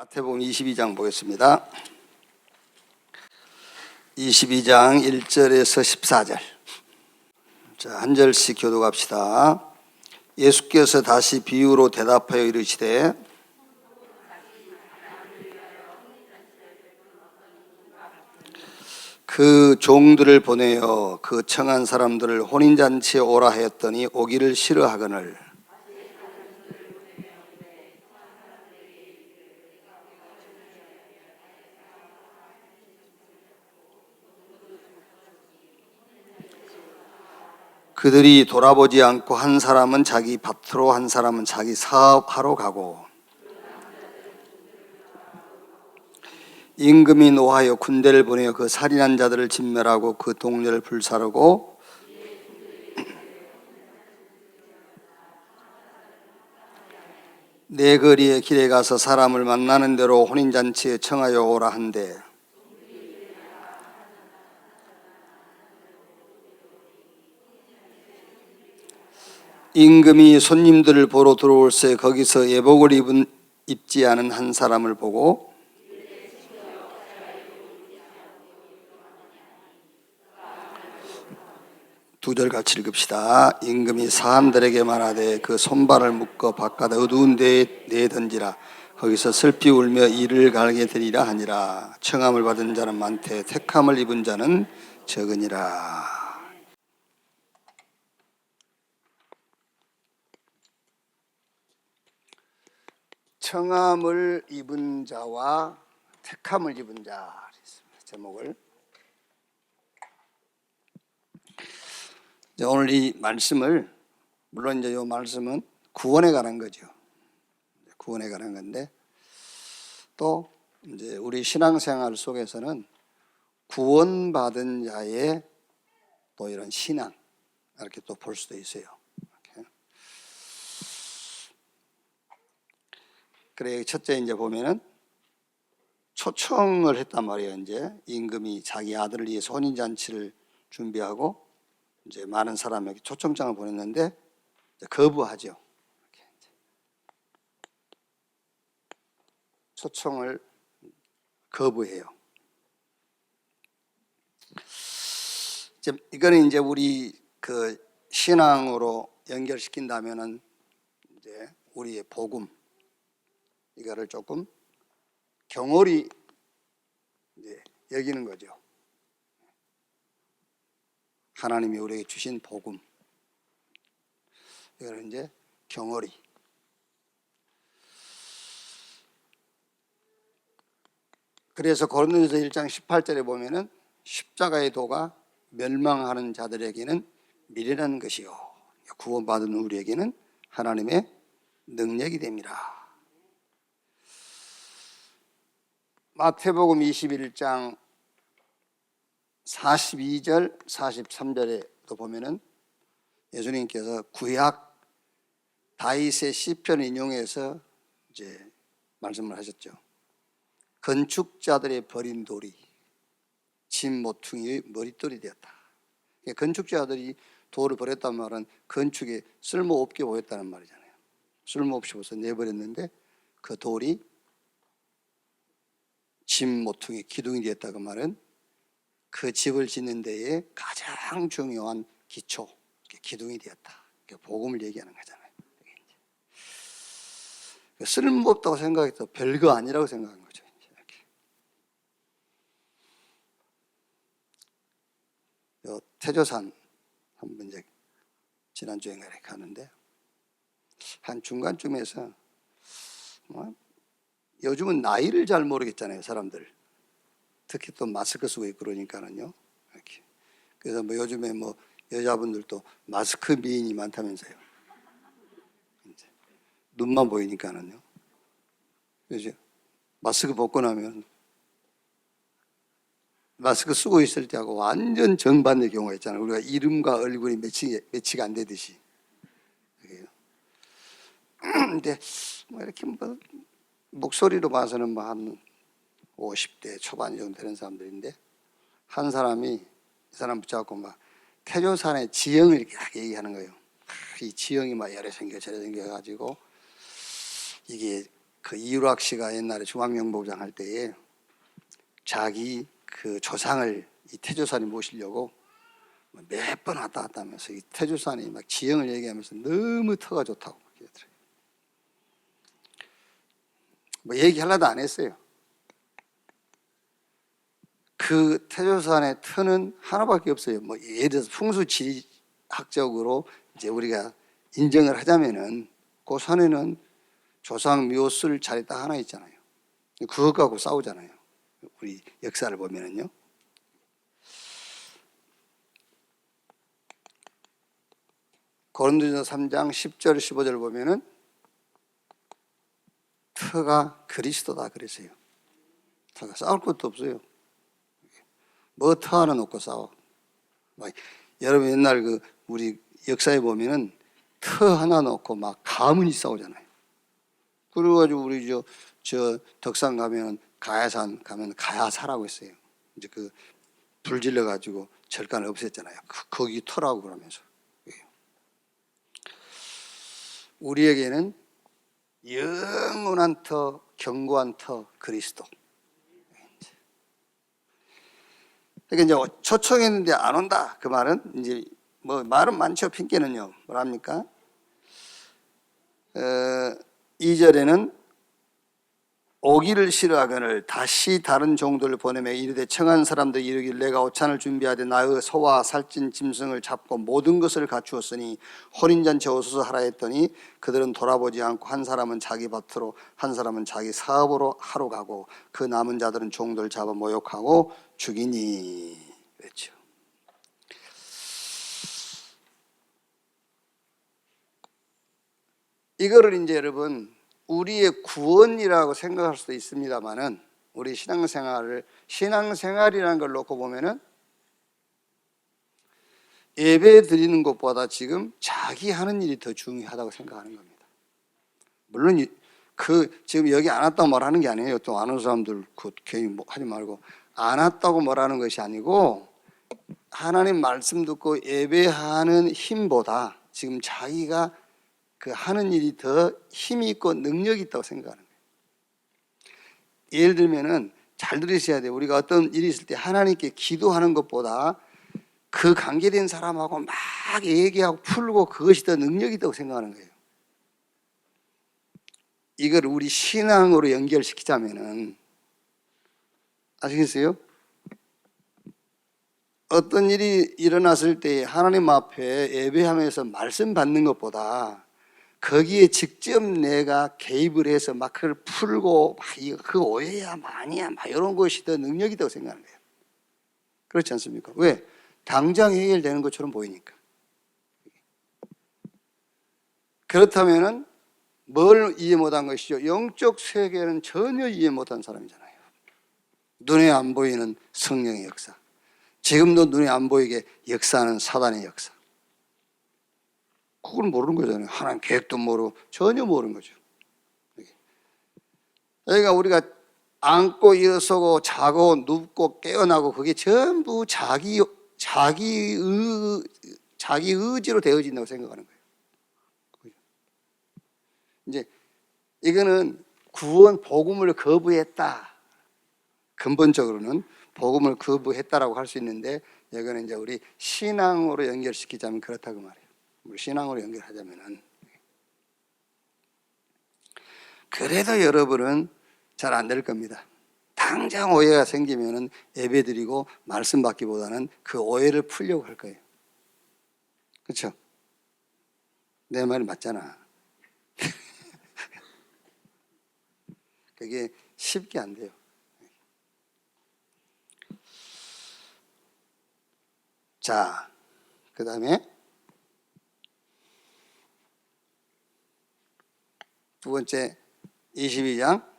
마태복음 22장 보겠습니다. 22장 1절에서 14절. 자, 한 절씩 교독합시다. 예수께서 다시 비유로 대답하여 이르시되 그 종들을 보내어 그 청한 사람들을 혼인잔치에 오라 하였더니 오기를 싫어하거늘 그들이 돌아보지 않고 한 사람은 자기 밭으로 한 사람은 자기 사업하러 가고 임금이 노하여 군대를 보내어 그 살인한 자들을 진멸하고 그 동네를 불사르고 내 거리의 길에 가서 사람을 만나는 대로 혼인잔치에 청하여 오라 한대 임금이 손님들을 보러 들어올새 거기서 예복을 입지 않은 한 사람을 보고 두 절 같이 읽읍시다. 임금이 사람들에게 말하되 그 손발을 묶어 바깥 어두운 데에 내던지라. 거기서 슬피 울며 이를 갈게 되리라 하니라. 청함을 받은 자는 많되 택함을 입은 자는 적으니라. 청함을 입은 자와 택함을 입은 자, 제목을. 오늘 이 말씀을, 물론 이제 이 말씀은 구원에 관한 거죠. 구원에 관한 건데, 또 이제 우리 신앙생활 속에서는 구원받은 자의 또 이런 신앙, 이렇게 또 볼 수도 있어요. 그래, 첫째 이제 보면은 초청을 했단 말이에요. 이제 임금이 자기 아들을 위해서 혼인잔치를 준비하고 이제 많은 사람에게 초청장을 보냈는데 거부하죠. 초청을 거부해요. 이거는 이제 우리 그 신앙으로 연결시킨다면은 이제 우리의 복음 이거를 조금 경홀히 이제 여기는 거죠. 하나님이 우리에게 주신 복음 이거를 이제 경홀히. 그래서 고린도전서 1장 18절에 보면은 십자가의 도가 멸망하는 자들에게는 미련한 것이요 구원받은 우리에게는 하나님의 능력이 됩니다. 마태복음 21장 42절 43절에도 보면은 예수님께서 구약 다윗의 시편 인용해서 이제 말씀을 하셨죠. 건축자들의 버린 돌이 진 모퉁이의 머릿돌이 되었다. 건축자들이 돌을 버렸단 말은 건축에 쓸모없게 보였다는 말이잖아요. 쓸모없이 보여서 내버렸는데 그 돌이 진 모퉁이 기둥이 되었다고 말은 그 집을 짓는 데에 가장 중요한 기초, 기둥이 되었다. 복음을 얘기하는 거잖아요. 쓸모없다고 생각해서 별거 아니라고 생각한 거죠. 태조산 한번 이제 지난주에 이렇게 가는데 한 중간쯤에서 요즘은 나이를 잘 모르겠잖아요, 사람들. 특히 또 마스크 쓰고 있고 그러니까는요. 이렇게. 그래서 뭐 요즘에 뭐 여자분들도 마스크 미인이 많다면서요. 이제 눈만 보이니까는요. 그래서 마스크 벗고 나면 마스크 쓰고 있을 때하고 완전 정반대 경우가 있잖아요. 우리가 이름과 얼굴이 매치가 안 되듯이. 근데 뭐 이렇게 뭐 목소리로 봐서는 뭐 한 50대 초반 정도 되는 사람들인데 한 사람이 이 사람 붙잡고 막 태조산의 지형을 이렇게 얘기하는 거예요. 이 지형이 막 이래 생겨 저래 생겨가지고 이게 그 이유락 씨가 옛날에 중앙명복장 할 때에 자기 그 조상을 이 태조산에 모시려고 몇 번 왔다 갔다 하면서 이 태조산이 막 지형을 얘기하면서 너무 터가 좋다고 막 그러더라고요. 뭐 얘기하려도 안 했어요. 그 태조산의 터는 하나밖에 없어요. 뭐 예를 들어서 풍수지리학적으로 이제 우리가 인정을 하자면은 그 산에는 조상 묘술 자리 딱 하나 있잖아요. 그것 갖고 싸우잖아요. 우리 역사를 보면은요. 고린도전서 3장 10절 15절 보면은 터가 그리스도다 그랬어요. 터가 싸울 것도 없어요. 뭐 터 하나 놓고 싸워. 막 여러분 옛날 그 우리 역사에 보면은 터 하나 놓고 막 가문이 싸우잖아요. 그래가지고 우리 저 덕산 가면은 가야산 가면 가야사라고 했어요. 이제 그 불 질러가지고 절간을 없앴잖아요. 거기 터라고 그러면서. 우리에게는 영원한 터, 견고한 터, 그리스도. 그러니까 이제 초청했는데 안 온다. 그 말은 이제 뭐 말은 많죠. 핑계는요. 뭐랍니까? 2절에는 오기를 싫어하거늘 다시 다른 종들을 보내며 이르되 청한 사람들 이르기를 내가 오찬을 준비하되 나의 소와 살찐 짐승을 잡고 모든 것을 갖추었으니 혼인잔치 오소서 하라 했더니 그들은 돌아보지 않고 한 사람은 자기 밭으로 한 사람은 자기 사업으로 하러 가고 그 남은 자들은 종들을 잡아 모욕하고 죽이니 그랬죠. 이거를 이제 여러분 우리의 구원이라고 생각할 수도 있습니다만은 우리 신앙생활이라는 걸 놓고 보면은 예배 드리는 것보다 지금 자기 하는 일이 더 중요하다고 생각하는 겁니다. 물론 지금 여기 안 왔다고 말하는 게 아니에요. 또 아는 사람들 그 괜히 뭐 하지 말고 안 왔다고 말하는 것이 아니고 하나님 말씀 듣고 예배하는 힘보다 지금 자기가 그 하는 일이 더 힘이 있고 능력이 있다고 생각하는 거예요. 예를 들면은 잘 들으셔야 돼요. 우리가 어떤 일이 있을 때 하나님께 기도하는 것보다 그 관계된 사람하고 막 얘기하고 풀고 그것이 더 능력이 있다고 생각하는 거예요. 이걸 우리 신앙으로 연결시키자면은 아시겠어요? 어떤 일이 일어났을 때 하나님 앞에 예배하면서 말씀 받는 것보다 거기에 직접 내가 개입을 해서 막 그걸 풀고 막 이거 그 오해야 뭐 아니야 막 이런 것이 더 능력이 있다고 생각하는 거예요. 그렇지 않습니까? 왜? 당장 해결되는 것처럼 보이니까. 그렇다면은 뭘 이해 못한 것이죠? 영적 세계는 전혀 이해 못한 사람이잖아요. 눈에 안 보이는 성령의 역사. 지금도 눈에 안 보이게 역사하는 사단의 역사. 그걸 모르는 거잖아요. 하나님 계획도 모르고 전혀 모르는 거죠. 그러니까 우리가 앉고 일어서고 자고 눕고 깨어나고 그게 전부 자기 의지로 되어진다고 생각하는 거예요. 이제 이거는 구원 복음을 거부했다. 근본적으로는 복음을 거부했다라고 할 수 있는데 이거는 이제 우리 신앙으로 연결시키자면 그렇다고 말해요. 우리 신앙으로 연결하자면은 그래도 여러분은 잘 안 될 겁니다. 당장 오해가 생기면은 예배드리고 말씀 받기보다는 그 오해를 풀려고 할 거예요. 그렇죠? 내 말이 맞잖아. 그게 쉽게 안 돼요. 자, 그 다음에 두 번째 22장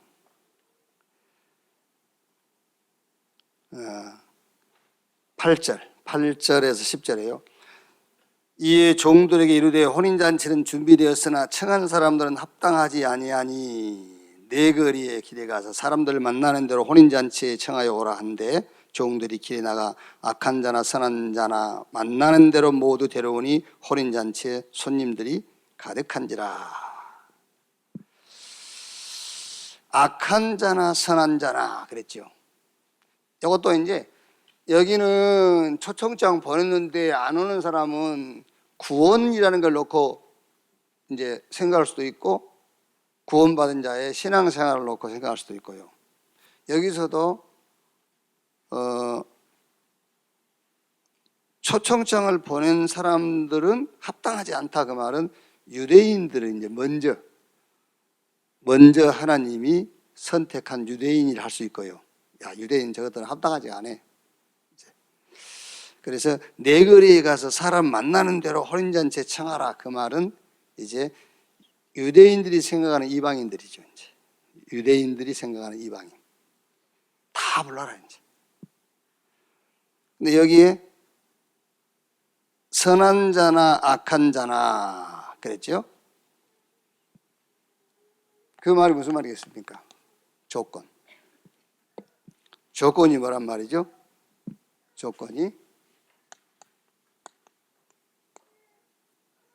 8절에서 10절이에요. 이에 종들에게 이르되 혼인잔치는 준비되었으나 청한 사람들은 합당하지 아니하니 네 거리에 길에 가서 사람들을 만나는 대로 혼인잔치에 청하여 오라 한데 종들이 길에 나가 악한 자나 선한 자나 만나는 대로 모두 데려오니 혼인잔치에 손님들이 가득한지라. 악한 자나 선한 자나 그랬죠. 이것도 이제 여기는 초청장 보냈는데 안 오는 사람은 구원이라는 걸 놓고 이제 생각할 수도 있고, 구원받은 자의 신앙생활을 놓고 생각할 수도 있고요. 여기서도 초청장을 보낸 사람들은 합당하지 않다. 그 말은 유대인들은 이제 먼저 하나님이 선택한 유대인이라 할 수 있고요. 야, 유대인 저것들은 합당하지 않아. 그래서 내 거리에 가서 사람 만나는 대로 혼인잔치에 청하라. 그 말은 이제 유대인들이 생각하는 이방인들이죠. 이제 유대인들이 생각하는 이방인 다 불러라 이제. 근데 여기에 선한 자나 악한 자나 그랬죠. 그 말이 무슨 말이겠습니까? 조건이 뭐란 말이죠? 조건이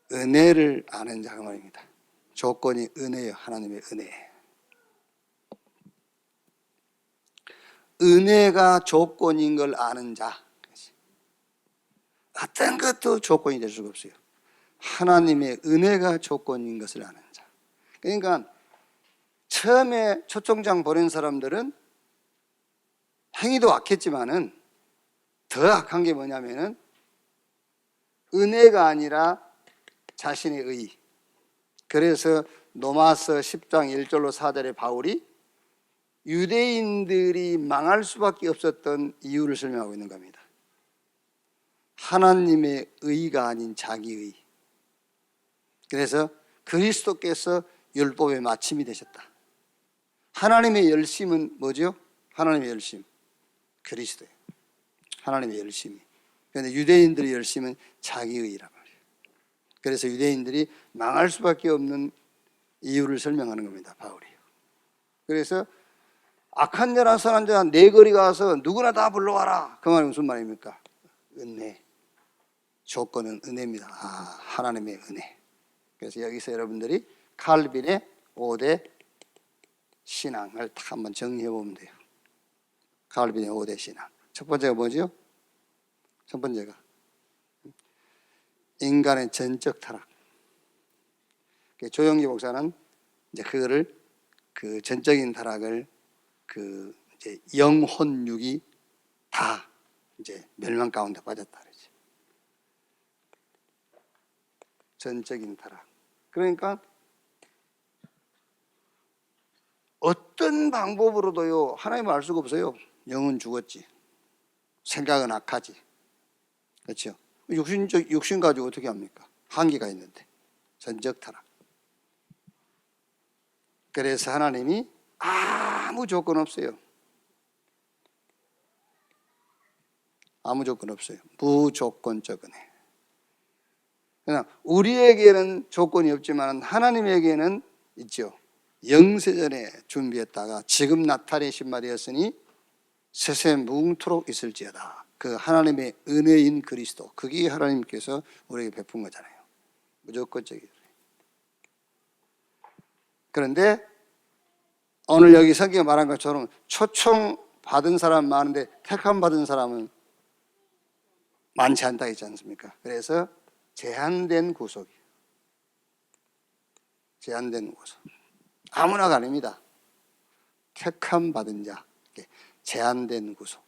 은혜를 아는 자가 말입니다. 조건이 은혜예요. 하나님의 은혜. 은혜가 조건인 걸 아는 자. 어떤 것도 조건이 될 수가 없어요. 하나님의 은혜가 조건인 것을 아는 자. 그러니까 처음에 초청장 보낸 사람들은 행위도 악했지만은 더 악한 게 뭐냐면은 은혜가 아니라 자신의 의. 그래서 로마서 10장 1절로 4절에 바울이 유대인들이 망할 수밖에 없었던 이유를 설명하고 있는 겁니다. 하나님의 의가 아닌 자기의. 그래서 그리스도께서 율법의 마침이 되셨다. 하나님의 열심은 뭐죠? 하나님의 열심, 그리스도예요. 하나님의 열심이. 그런데 유대인들의 열심은 자기의란 말이에요. 그래서 유대인들이 망할 수밖에 없는 이유를 설명하는 겁니다, 바울이. 그래서 악한 자나 선한 자나 내 거리 가서 누구나 다 불러와라. 그 말이 무슨 말입니까? 은혜. 조건은 은혜입니다. 하나님의 은혜. 그래서 여기서 여러분들이 칼빈의 5대 신앙을 딱 한번 정리해 보면 돼요. 칼빈의 5대 신앙. 첫 번째가 뭐죠? 첫 번째가 인간의 전적 타락. 조영기 목사는 이제 그거를 그 전적인 타락을 그 이제 영혼육이 다 이제 멸망 가운데 빠졌다 그러지. 전적인 타락. 그러니까 어떤 방법으로도요 하나님을 알 수가 없어요. 영은 죽었지. 생각은 악하지. 그렇죠? 육신 가지고 어떻게 합니까? 한계가 있는데. 전적 타락. 그래서 하나님이 아무 조건 없어요. 아무 조건 없어요. 무조건적 은혜. 그냥 우리에게는 조건이 없지만 하나님에게는 있죠. 영세전에 준비했다가 지금 나타내신 바 되었으니 세세 무궁토록 있을지어다. 그 하나님의 은혜인 그리스도, 그게 하나님께서 우리에게 베푼 거잖아요. 무조건적이에요. 그런데 오늘 여기 성경에 말한 것처럼 초청 받은 사람 많은데 택함 받은 사람은 많지 않다 했지 않습니까? 그래서 제한된 구속이에요. 제한된 구속. 아무나가 아닙니다. 택함 받은 자, 제한된 구속.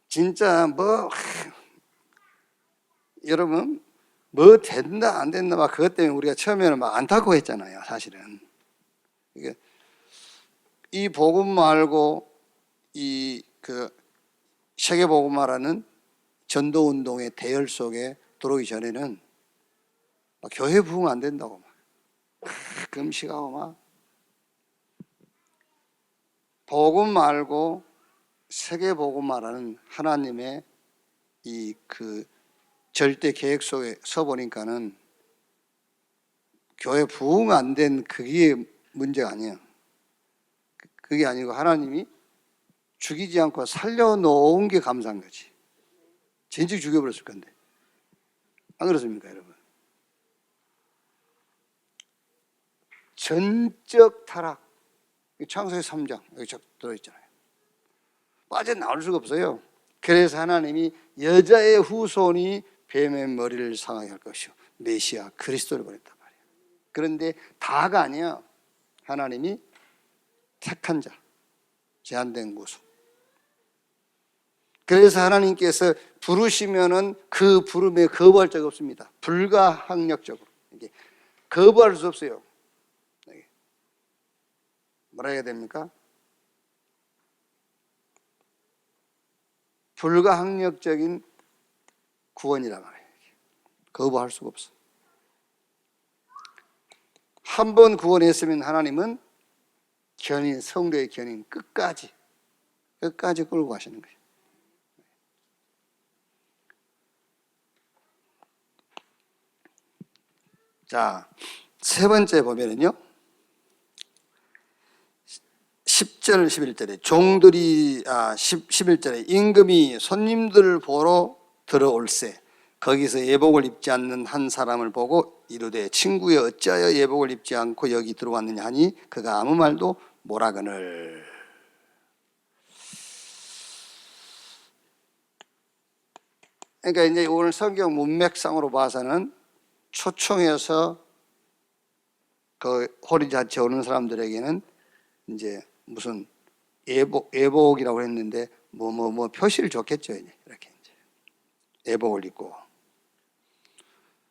진짜 여러분 뭐 된다 안 된다 막 그것 때문에 우리가 처음에는 막 안타까워 했잖아요. 사실은 이 복음 말고 이 그 세계 복음화라는 전도 운동의 대열 속에 들어오기 전에는 막 교회 부흥 안 된다고 막 금식하고 막 복음 말고 세계 복음화라는 하나님의 이 그 절대 계획 속에 서 보니까는 교회 부흥 안 된 그게 문제가 아니에요. 그게 아니고 하나님이 죽이지 않고 살려놓은 게 감사한 거지. 진즉 죽여버렸을 건데. 안 그렇습니까, 여러분? 전적 타락. 창세기 3장 여기 들어있잖아요. 빠져나올 수가 없어요. 그래서 하나님이 여자의 후손이 뱀의 머리를 상하게 할 것이요 메시아 그리스도를 보냈단 말이에요. 그런데 다가 아니야. 하나님이 택한 자, 제한된 구속. 그래서 하나님께서 부르시면은 그 부름에 거부할 적 없습니다. 불가항력적으로 이게 거부할 수 없어요. 뭐라 해야 됩니까? 불가항력적인 구원이란 말이에요. 거부할 수가 없어. 한 번 구원했으면 하나님은 견인, 성도의 견인 끝까지 끌고 가시는 거예요. 자, 세 번째 보면은요. 10절 11절에 종들이 11절에 임금이 손님들을 보러 들어올세 거기서 예복을 입지 않는 한 사람을 보고 이르되 친구여 어찌하여 예복을 입지 않고 여기 들어왔느냐 하니 그가 아무 말도 못하거늘. 그러니까 이제 오늘 성경 문맥상으로 봐서는 초청해서 그 호리잔치에 오는 사람들에게는 이제 무슨 예복이라고 했는데 뭐 표시를 줬겠죠. 이렇게 이제 예복을 입고.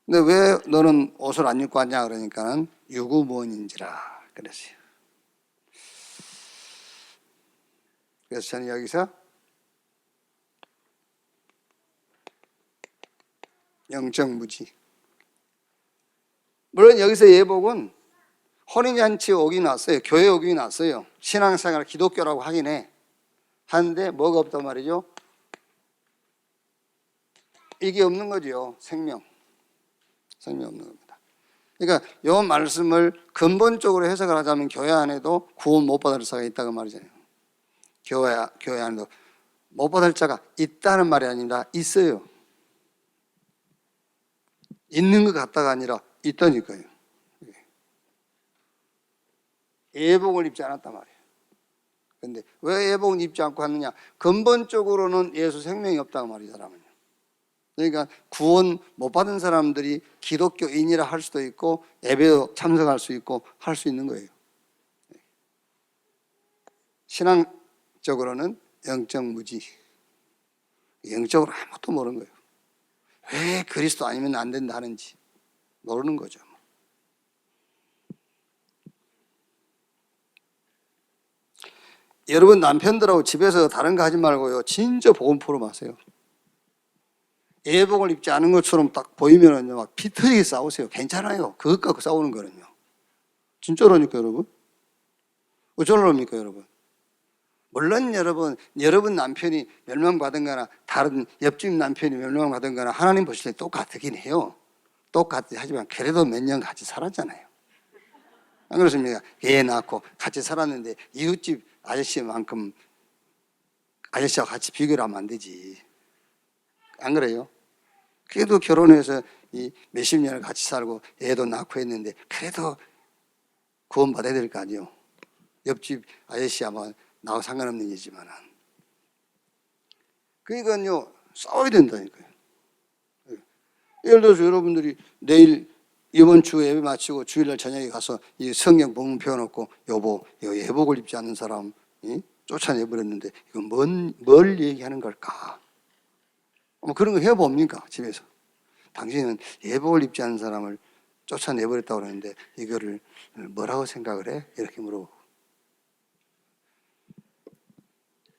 근데 왜 너는 옷을 안 입고 왔냐 그러니까는 유구무원인지라 그랬어요. 그래서 저는 여기서 영적 무지. 물론 여기서 예복은 혼인잔치에 오긴 왔어요. 교회에 오긴 왔어요. 신앙생활 기독교라고 하긴 해. 하는데 뭐가 없단 말이죠? 이게 없는 거죠. 생명 없는 겁니다. 그러니까 이 말씀을 근본적으로 해석을 하자면 교회 안에도 구원 못 받을 자가 있다고 말이잖아요. 교회 안에도 못 받을 자가 있다는 말이 아니라 있어요. 있는 것 같다가 아니라 있다니까요. 예복을 입지 않았단 말이에요. 그런데 왜 예복을 입지 않고 왔느냐? 근본적으로는 예수 생명이 없다고 말이죠, 사람은요. 그러니까 구원 못 받은 사람들이 기독교인이라 할 수도 있고 예배도 참석할 수 있고 할 수 있는 거예요. 신앙적으로는 영적 무지. 영적으로 아무것도 모르는 거예요. 왜 그리스도 아니면 안 된다 하는지 모르는 거죠. 여러분 남편들하고 집에서 다른 거 하지 말고요. 진짜 복음 포럼 하세요. 예복을 입지 않은 것처럼 딱 보이면은요, 막 피 터지게 싸우세요. 괜찮아요. 그것 갖고 싸우는 거는요. 진짜로니까 여러분. 어쩌려합니까 여러분? 물론 여러분 남편이 멸망받은거나 다른 옆집 남편이 멸망받은거나 하나님 보실 때 똑같긴 해요. 똑같이 하지만 그래도 몇 년 같이 살았잖아요. 안 그렇습니까? 애 낳고 같이 살았는데 이웃집 아저씨만큼 아저씨와 같이 비교를 하면 안 되지. 안 그래요? 그래도 결혼해서 이 몇십 년을 같이 살고 애도 낳고 했는데 그래도 구원받아야 될 거 아니에요. 옆집 아저씨야 뭐 나하고 상관없는 일이지만은. 그러니까요 싸워야 된다니까요. 예를 들어서 여러분들이 내일 이번 주 예배 마치고 주일날 저녁에 가서 이 성경 본문 펴놓고 여보 예복을 입지 않는 사람 쫓아내버렸는데 이건 뭘 얘기하는 걸까? 뭐 그런 거 해봅니까 집에서? 당신은 예복을 입지 않는 사람을 쫓아내버렸다고 그러는데 이거를 뭐라고 생각을 해? 이렇게 물어보고.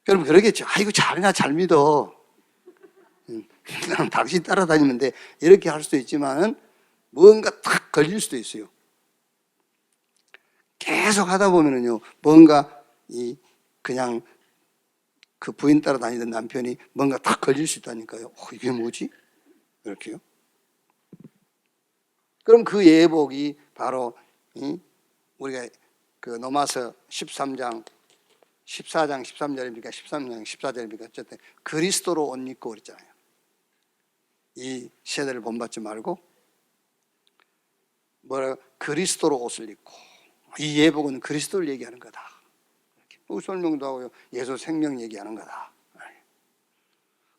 여러분 그러겠죠. 아이고 잘나 잘 믿어. 나는 당신 따라다니는데 이렇게 할 수도 있지만은 뭔가 탁 걸릴 수도 있어요. 계속 하다 보면은요 뭔가 그냥 그 부인 따라다니던 남편이 뭔가 탁 걸릴 수 있다니까요. 이게 뭐지? 이렇게요. 그럼 그 예복이 바로 우리가 그 로마서 13장 14장 13절입니까? 13장 14절입니까? 어쨌든 그리스도로 옷 입고 그랬잖아요. 이 세대를 본받지 말고 그리스도로 옷을 입고, 이 예복은 그리스도를 얘기하는 거다. 이렇게 설명도 하고요. 예수 생명 얘기하는 거다.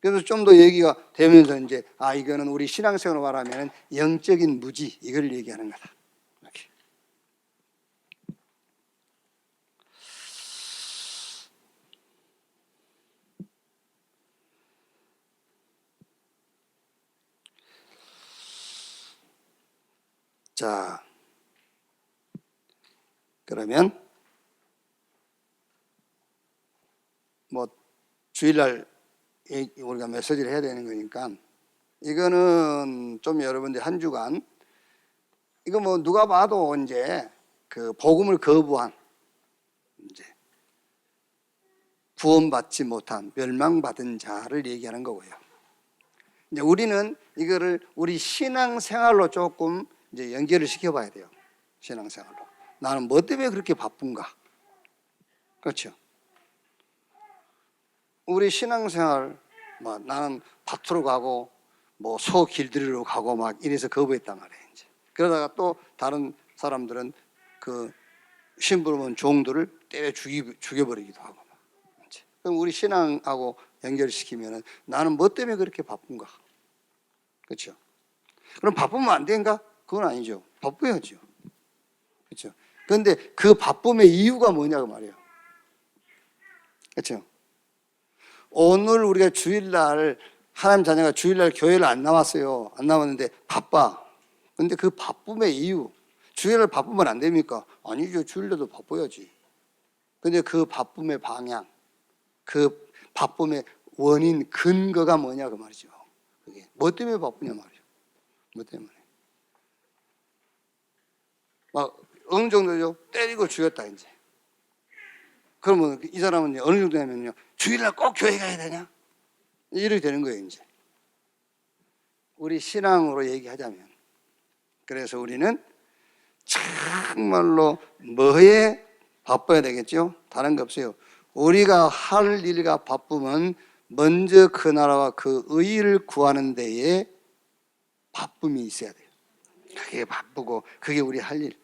그래서 좀 더 얘기가 되면서 이제 이거는 우리 신앙생활로 말하면 영적인 무지, 이걸 얘기하는 거다. 이렇게. 자, 그러면 뭐 주일날 우리가 메시지를 해야 되는 거니까, 이거는 좀 여러분들 한 주간, 이거 뭐 누가 봐도 이제 그 복음을 거부한, 이제 구원받지 못한 멸망받은 자를 얘기하는 거고요. 이제 우리는 이거를 우리 신앙생활로 조금 이제 연결을 시켜봐야 돼요. 신앙생활로. 나는 뭐 때문에 그렇게 바쁜가? 그렇죠? 우리 신앙생활, 뭐 나는 밭으로 가고 뭐 소 길들이러 가고 막 이래서 거부했단 말이에요. 이제 그러다가 또 다른 사람들은 그 심부름은 종들을 때려 죽여버리기도 하고. 이제 그럼 우리 신앙하고 연결시키면은 나는 뭐 때문에 그렇게 바쁜가? 그렇죠? 그럼 바쁘면 안 된가? 그건 아니죠. 바빠야죠. 그렇죠? 그런데 그 바쁨의 이유가 뭐냐고 말이에요. 그렇죠? 오늘 우리가 주일날, 하나님 자녀가 주일날 교회를 안 나왔어요. 안 나왔는데 바빠. 근데 그 바쁨의 이유, 주일날 바쁘면 안 됩니까? 아니죠. 주일날도 바빠야지. 근데 그 바쁨의 방향, 그 바쁨의 원인, 근거가 뭐냐 그 말이죠. 그게 뭐 때문에 바쁘냐 말이죠. 뭐 때문에. 막 어느 정도죠? 때리고 죽였다 이제. 그러면 이 사람은 어느 정도 되면요, 주일날 꼭 교회 가야 되냐? 이렇게 되는 거예요 이제. 우리 신앙으로 얘기하자면, 그래서 우리는 정말로 뭐에 바빠야 되겠죠? 다른 거 없어요. 우리가 할 일과 바쁘면 먼저 그 나라와 그 의를 구하는 데에 바쁨이 있어야 돼요. 그게 바쁘고, 그게 우리 할 일.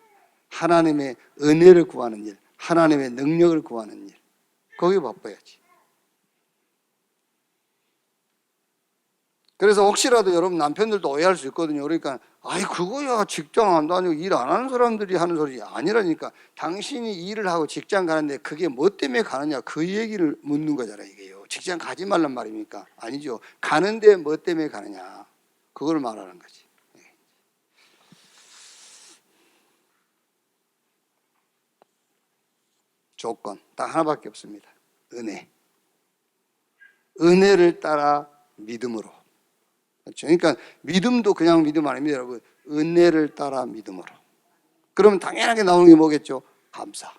하나님의 은혜를 구하는 일, 하나님의 능력을 구하는 일, 거기에 바빠야지. 그래서 혹시라도 여러분 남편들도 오해할 수 있거든요. 그러니까 그거야 직장 안 다니고 일 안 하는 사람들이 하는 소리 아니라니까. 당신이 일을 하고 직장 가는데 그게 뭐 때문에 가느냐, 그 얘기를 묻는 거잖아요. 이게요. 직장 가지 말란 말입니까? 아니죠. 가는데 뭐 때문에 가느냐, 그걸 말하는 거지. 조건 딱 하나밖에 없습니다. 은혜. 은혜를 따라 믿음으로. 그렇죠? 그러니까 믿음도 그냥 믿음 아닙니다, 여러분. 은혜를 따라 믿음으로. 그러면 당연하게 나오는 게 뭐겠죠? 감사.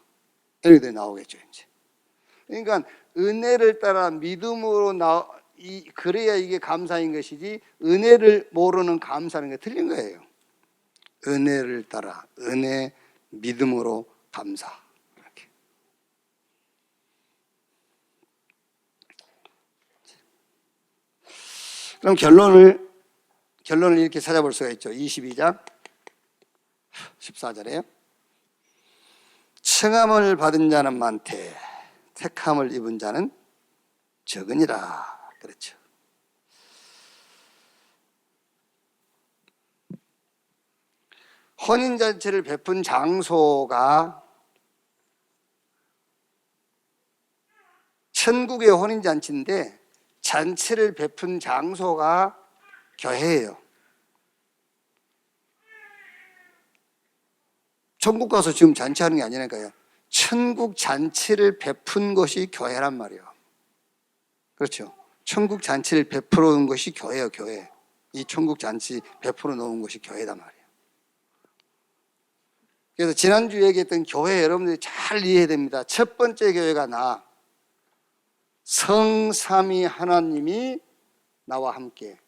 이렇게 나오겠죠, 이제. 그러니까 은혜를 따라 믿음으로 그래야 이게 감사인 것이지, 은혜를 모르는 감사는 게 틀린 거예요. 은혜를 따라, 은혜, 믿음으로 감사. 이렇게. 그럼 결론을 이렇게 찾아볼 수가 있죠. 22장 14절에요. 청함을 받은 자는 많되 택함을 입은 자는 적으니라. 그렇죠. 혼인잔치를 베푼 장소가 천국의 혼인잔치인데, 잔치를 베푼 장소가 교회예요. 천국 가서 지금 잔치하는 게 아니라니까요. 천국 잔치를 베푼 것이 교회란 말이에요. 그렇죠. 천국 잔치를 베풀어 놓은 것이 교회예요. 교회. 이 천국 잔치 베풀어 놓은 것이 교회단 말이에요. 그래서 지난주에 얘기했던 교회, 여러분들이 잘 이해해야 됩니다. 첫 번째 교회가 성삼위 하나님이 나와 함께,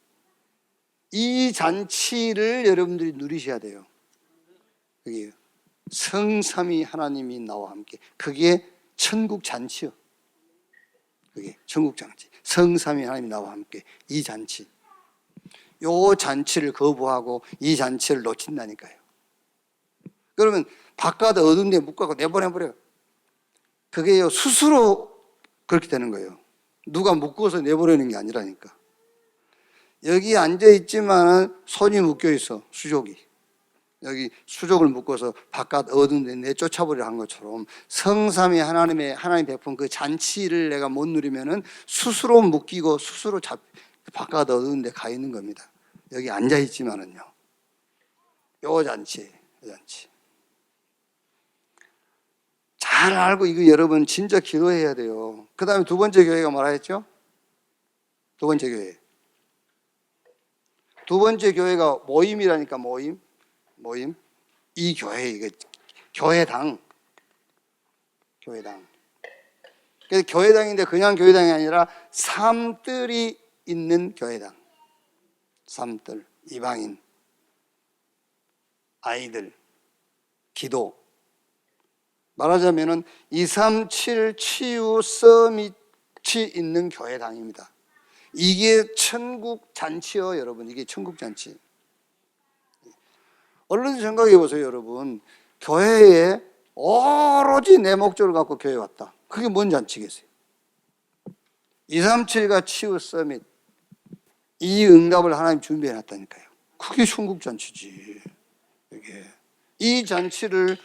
이 잔치를 여러분들이 누리셔야 돼요. 그게 성삼위 하나님이 나와 함께, 그게 천국 잔치요. 그게 천국 잔치. 성삼위 하나님이 나와 함께, 이 잔치. 요 잔치를 거부하고 이 잔치를 놓친다니까요. 그러면 바깥 어두운 데 묶어서 내보내버려요. 그게요, 스스로 그렇게 되는 거예요. 누가 묶어서 내보내는 게 아니라니까. 여기 앉아있지만 손이 묶여있어, 수족이. 여기 수족을 묶어서 바깥 어두운 데 내쫓아버리려 한 것처럼 성삼위 하나님 베푼 그 잔치를 내가 못 누리면은 스스로 묶이고 스스로 바깥 어두운 데 가 있는 겁니다. 여기 앉아있지만은요. 요 잔치, 요 잔치. 잘 알고 이거 여러분 진짜 기도해야 돼요. 그 다음에 두 번째 교회가 뭐라 했죠? 두 번째 교회. 두 번째 교회가 모임이라니까, 모임. 이 교회, 이거 교회당. 그래서 교회당인데 그냥 교회당이 아니라 삶들이 있는 교회당. 삶들, 이방인, 아이들, 기도. 말하자면은 237 치유 서밋이 있는 교회당입니다. 이게 천국 잔치요, 여러분. 이게 천국 잔치. 얼른 생각해 보세요, 여러분. 교회에 오로지 내 목적을 갖고 교회에 왔다. 그게 뭔 잔치겠어요? 237과 치유 서밋, 이 응답을 하나님 준비해 놨다니까요. 그게 천국 잔치지. 이게 이 잔치를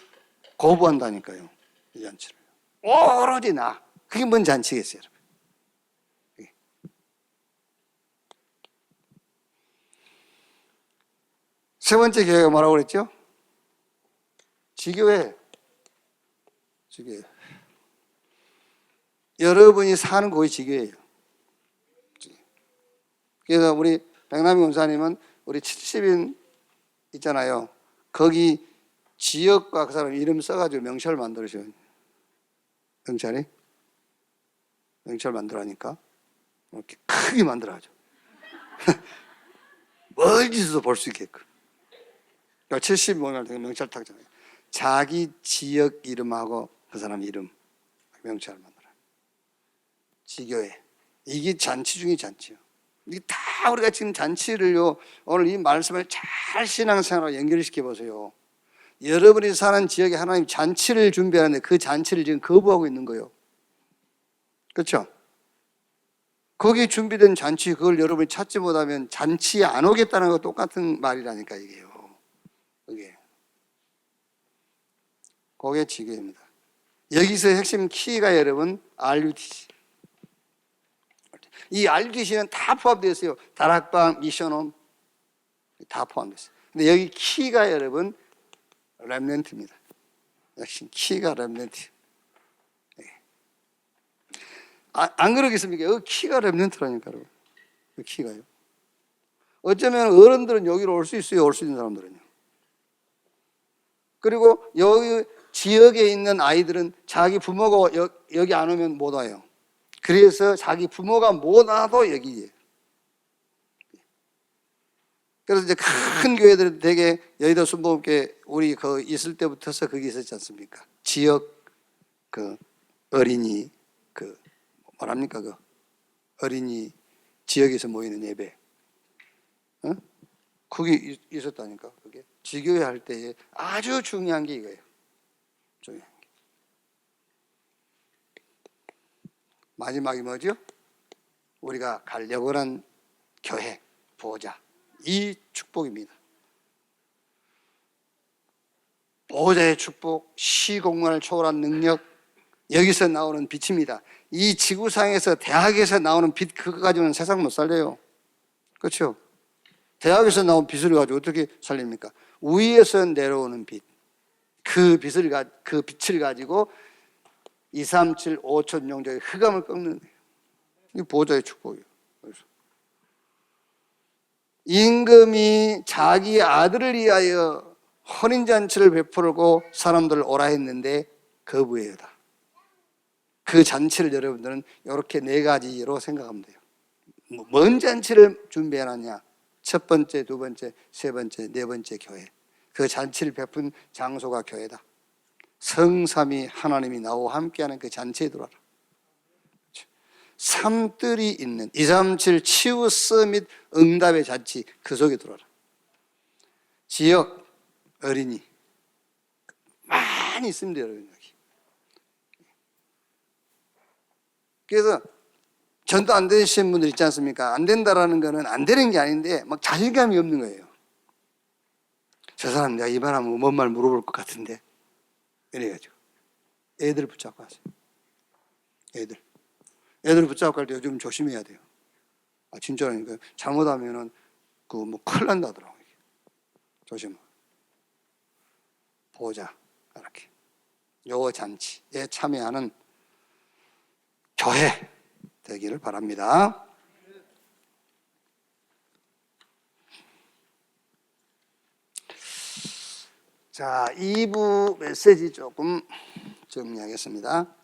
거부한다니까요. 이 잔치를 오로지 나. 그게 뭔 잔치겠어요, 여러분? 세 번째 교회가 뭐라고 그랬죠? 지교회. 여러분이 사는 곳이 지교회예요. 그래서 우리 백남희 권사님은 우리 70인 있잖아요. 거기 지역과 그 사람 이름 써가지고 명찰 만들으셔요. 명찰 만들어하니까 이렇게 크게 만들어야죠. 멀리서도 볼 수 있게끔. 그러니까 75년 명찰 탁잖아요. 자기 지역 이름하고 그 사람 이름 명찰을 만들어요. 지교회. 이게 잔치 중에 잔치요. 이게 다 우리가 지금 잔치를요, 오늘 이 말씀을 잘 신앙생활로 연결시켜 보세요. 여러분이 사는 지역에 하나님 잔치를 준비하는데 그 잔치를 지금 거부하고 있는 거예요. 그렇죠? 거기 준비된 잔치, 그걸 여러분이 찾지 못하면 잔치에 안 오겠다는 거 똑같은 말이라니까, 이게요. 그게 지교입니다. 여기서 핵심 키가 여러분 RUTC. 이 RUTC는 다 포함되어 있어요. 다락방, 미션홈 다 포함되어 있어요. 근데 여기 키가 여러분 렘넌트입니다. 역시 키가 렘넌트. 안 그러겠습니까? 여기 키가 렘넌트라니까, 여러분. 그 키가요. 어쩌면 어른들은 여기로 올 수 있어요. 올 수 있는 사람들은요. 그리고 여기 지역에 있는 아이들은 자기 부모가 여기 안 오면 못 와요. 그래서 자기 부모가 못 와도 여기에. 그래서 이제 큰 교회들은 되게 여의도 순복음교회 우리 그 있을 때부터서 거기 있었지 않습니까? 지역 그 어린이 그 뭐랍니까 그 어린이 지역에서 모이는 예배. 어? 그게 있었다니까. 그게 지교회 할 때에 아주 중요한 게 이거예요. 중요한 게. 마지막이 뭐죠? 우리가 가려고 하는 교회, 보호자. 이 축복입니다. 보호자의 축복, 시공간을 초월한 능력, 여기서 나오는 빛입니다. 이 지구상에서 대학에서 나오는 빛 그거 가지고는 세상 못 살려요. 그렇죠? 대학에서 나온 빛을 가지고 어떻게 살립니까? 위에서 내려오는 빛. 그 빛을 가지고 237 5천 용적의 흑암을 꺾는 거예요. 이 보호자의 축복이에요. 그래서 임금이 자기 아들을 위하여 혼인잔치를 베풀고 사람들을 오라 했는데 거부해요다. 그 잔치를 여러분들은 이렇게 네 가지로 생각하면 돼요. 뭔 잔치를 준비해놨냐? 첫 번째, 두 번째, 세 번째, 네 번째 교회. 그 잔치를 베푼 장소가 교회다. 성삼위 하나님이 나와 함께하는 그 잔치에 들어와라. 삶들이 있는 237 치유 서밋 응답의 잔치 그 속에 들어라. 지역 어린이 많이 있습니다, 여러분. 여기. 그래서 전도 안 되시는 분들 있지 않습니까? 안 된다라는 거는 안 되는 게 아닌데 막 자신감이 없는 거예요. 저 사람 내가 이만하면 뭔 말 물어볼 것 같은데 이래가지고 애들 붙잡고 하세요. 애들 붙잡고 할 때 요즘 조심해야 돼요. 아 진짜라니까 잘못하면은 그 뭐 큰일 난다더라고요. 조심. 보자 이렇게 요 잔치에 참여하는 교회 되기를 바랍니다. 자, 2부 메시지 조금 정리하겠습니다.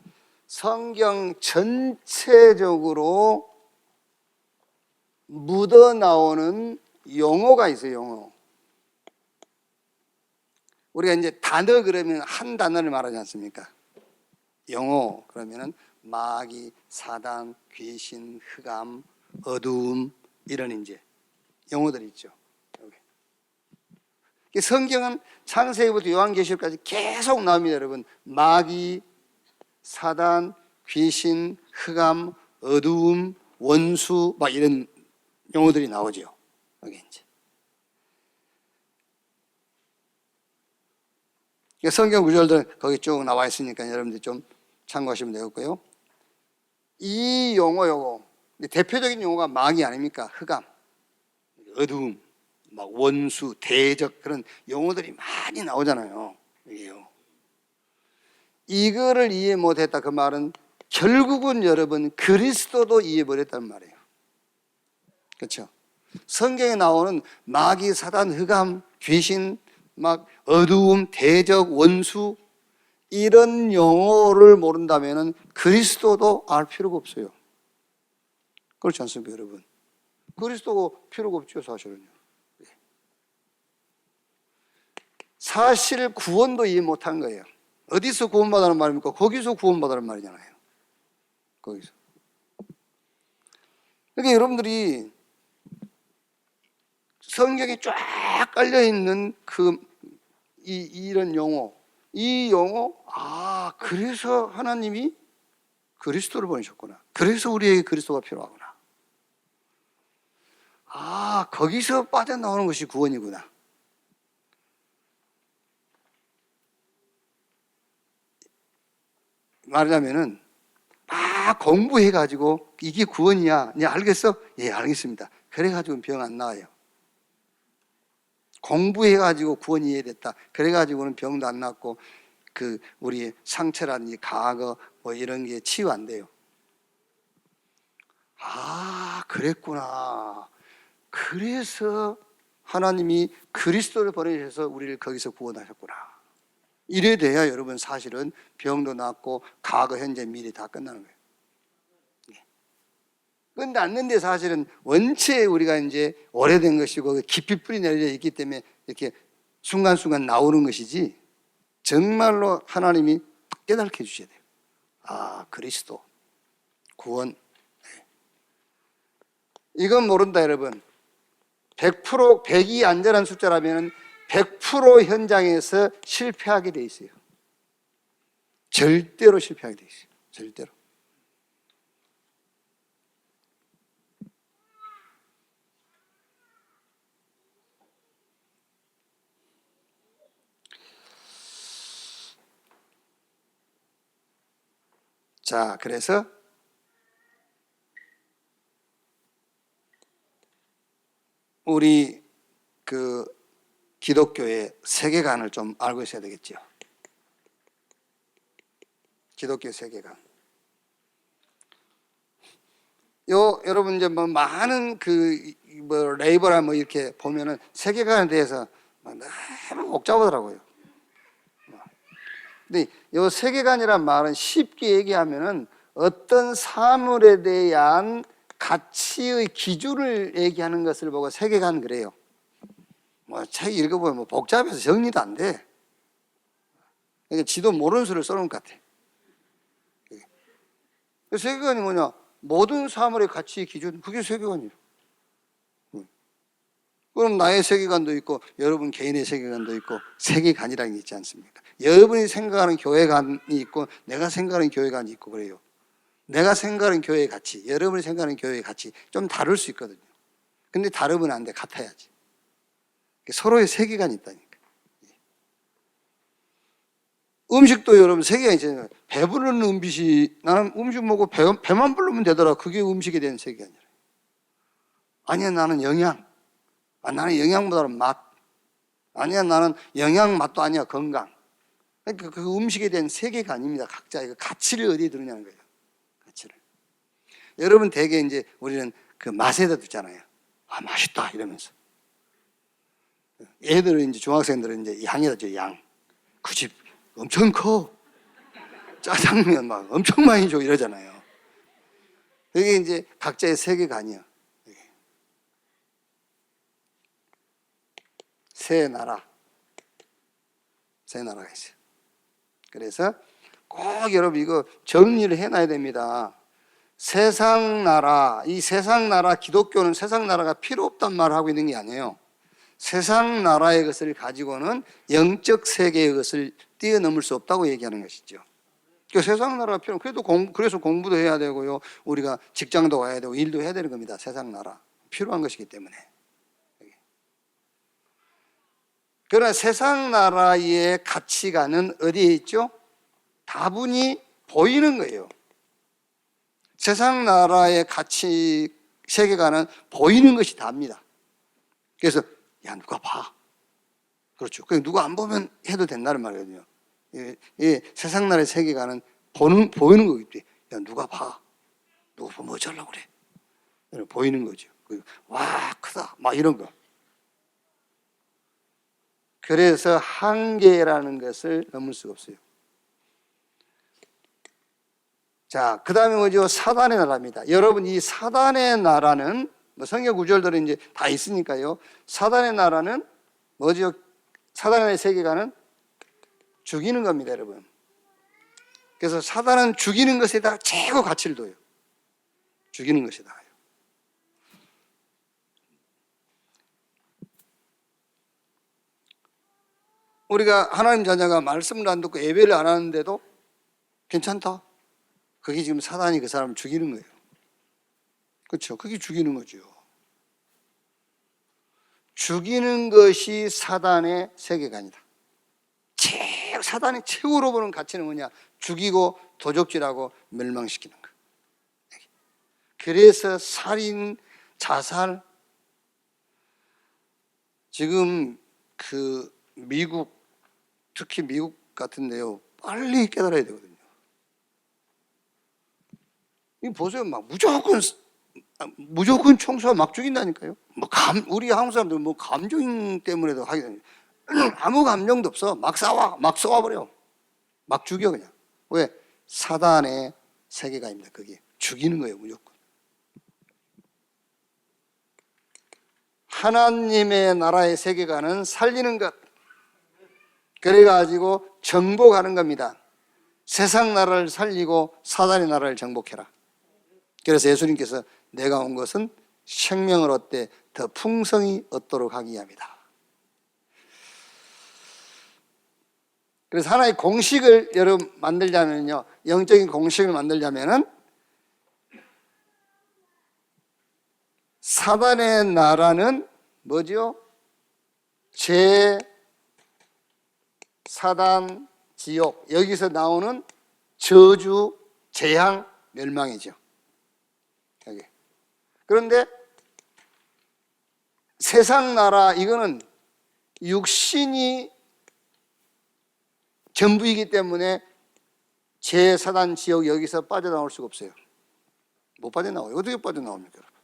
성경 전체적으로 묻어나오는 용어가 있어요, 용어. 우리가 이제 단어 그러면 한 단어를 말하지 않습니까? 용어 그러면은 마귀, 사단, 귀신, 흑암, 어두움 이런 이제 용어들이 있죠. 여기. 성경은 창세기부터 요한계시록까지 계속 나옵니다, 여러분. 마귀, 사단, 귀신, 흑암, 어두움, 원수 막 이런 용어들이 나오죠. 여기 이제. 성경 구절들 거기 쭉 나와 있으니까 여러분들 좀 참고하시면 되겠고요. 이 용어 대표적인 용어가 마귀 아닙니까? 흑암, 어두움, 막 원수, 대적 그런 용어들이 많이 나오잖아요. 이게요. 이거를 이해 못했다 그 말은 결국은 여러분 그리스도도 이해 못했다는 말이에요. 그렇죠? 성경에 나오는 마귀, 사단, 흑암, 귀신, 막 어두움, 대적, 원수 이런 용어를 모른다면 그리스도도 알 필요가 없어요. 그렇지 않습니까, 여러분? 그리스도가 필요가 없죠, 사실은요. 사실 구원도 이해 못한 거예요. 어디서 구원받아라는 말입니까? 거기서 구원받아라는 말이잖아요. 거기서. 그러니까 여러분들이 성경에 쫙 깔려있는 이런 용어, 이 용어, 그래서 하나님이 그리스도를 보내셨구나. 그래서 우리에게 그리스도가 필요하구나. 거기서 빠져나오는 것이 구원이구나. 말하자면은, 공부해가지고, 이게 구원이야. 네, 알겠어? 예, 알겠습니다. 그래가지고 병 안 나와요. 공부해가지고 구원이 이해됐다. 그래가지고는 병도 안 낫고, 우리 상처라든지 과거, 뭐 이런 게 치유 안 돼요. 그랬구나. 그래서 하나님이 그리스도를 보내셔서 우리를 거기서 구원하셨구나. 이래 돼야 여러분 사실은 병도 낫고 과거, 현재, 미래 다 끝나는 거예요. 끝났는데 사실은 원체 우리가 이제 오래된 것이고 깊이 뿌리 내려져 있기 때문에 이렇게 순간순간 나오는 것이지 정말로 하나님이 깨닫게 해주셔야 돼요. 그리스도, 구원. 이건 모른다 여러분. 100% 100이 안전한 숫자라면 100% 현장에서 실패하게 돼 있어요. 절대로 실패하게 돼 있어요. 절대로. 자, 그래서 우리 기독교의 세계관을 좀 알고 있어야 되겠죠. 기독교 세계관. 여러분 이제 뭐 많은 레이버나 뭐 이렇게 보면은 세계관에 대해서 너무 복잡하더라고요. 근데 이 세계관이란 말은 쉽게 얘기하면은 어떤 사물에 대한 가치의 기준을 얘기하는 것을 보고 세계관 그래요. 뭐 책 읽어보면 뭐 복잡해서 정리도 안 돼. 그러니까 지도 모르는 수를 써놓은 것 같아. 세계관이 뭐냐? 모든 사물의 가치 기준, 그게 세계관이에요. 그럼 나의 세계관도 있고 여러분 개인의 세계관도 있고 세계관이라는 게 있지 않습니까? 여러분이 생각하는 교회관이 있고 내가 생각하는 교회관이 있고 그래요. 내가 생각하는 교회의 가치, 여러분이 생각하는 교회의 가치 좀 다를 수 있거든요. 근데 다르면 안 돼. 같아야지. 서로의 세계관이 있다니까. 음식도 여러분 세계관이 있잖아요. 배부르는 음식이, 나는 음식 먹고 배만 부르면 되더라. 그게 음식에 대한 세계관이라. 아니야, 나는 영양. 나는 영양보다는 맛. 아니야, 나는 영양 맛도 아니야, 건강. 그러니까 그 음식에 대한 세계관입니다. 각자의 그 가치를 어디에 두느냐는 거예요. 가치를. 여러분 대개 이제 우리는 그 맛에다 두잖아요. 맛있다 이러면서. 애들은 이제 중학생들은 이제 양에다 줘, 양. 그 집 엄청 커. 짜장면 막 엄청 많이 줘 이러잖아요. 그게 이제 각자의 세계관이야. 새 나라가 있어요. 그래서 꼭 여러분 이거 정리를 해놔야 됩니다. 세상 나라, 이 세상 나라, 기독교는 세상 나라가 필요 없단 말을 하고 있는 게 아니에요. 세상 나라의 것을 가지고는 영적 세계의 것을 뛰어넘을 수 없다고 얘기하는 것이죠. 그러니까 세상 나라가 필요, 그래서 공부도 해야 되고요. 우리가 직장도 가야 되고 일도 해야 되는 겁니다. 세상 나라. 필요한 것이기 때문에. 그러나 세상 나라의 가치관은 어디에 있죠? 다분히 보이는 거예요. 세상 나라의 가치, 세계관은 보이는 것이 답니다. 그래서, 야, 누가 봐. 그렇죠. 그러니까 누가 안 보면 해도 된다는 말이거든요. 세상 나라의 세계관은 보이는 거기 때문에, 야, 누가 봐. 누가 보면 어쩌려고 그래. 보이는 거죠. 와, 크다. 막 이런 거. 그래서 한계라는 것을 넘을 수가 없어요. 자, 그 다음에 뭐죠? 사단의 나라입니다. 여러분, 이 사단의 나라는, 성경 구절들은 이제 다 있으니까요. 사단의 나라는 뭐죠? 사단의 세계관은 죽이는 겁니다, 여러분. 그래서 사단은 죽이는 것에다가 최고 가치를 둬요. 죽이는 것에다가요. 우리가 하나님 자녀가 말씀을 안 듣고 예배를 안 하는데도 괜찮다. 그게 지금 사단이 그 사람을 죽이는 거예요. 그렇죠? 그게 죽이는 거죠. 죽이는 것이 사단의 세계관이다. 사단이 최고로 보는 가치는 뭐냐? 죽이고 도적질하고 멸망시키는 거. 그래서 살인, 자살, 지금 그 미국, 특히 미국 같은데요, 빨리 깨달아야 되거든요. 이거 보세요, 막 무조건 총수와 막 죽인다니까요. 우리 한국 사람들 감정 때문에도 하게 됩니다. 아무 감정도 없어. 막 쏘아버려. 막 죽여, 그냥. 왜? 사단의 세계관입니다. 그게 죽이는 거예요, 무조건. 하나님의 나라의 세계관은 살리는 것. 그래가지고 정복하는 겁니다. 세상 나라를 살리고 사단의 나라를 정복해라. 그래서 예수님께서 내가 온 것은 생명을 얻되 더 풍성히 얻도록 하기 위함이다. 그래서 하나의 공식을 여러분 만들자면요, 영적인 공식을 만들자면은 사단의 나라는 뭐죠? 사단, 지옥, 여기서 나오는 저주, 재앙, 멸망이죠. 여기. 그런데 세상 나라, 이거는 육신이 전부이기 때문에 사단, 지옥, 여기서 빠져나올 수가 없어요. 못 빠져나와요. 어떻게 빠져나옵니까, 여러분?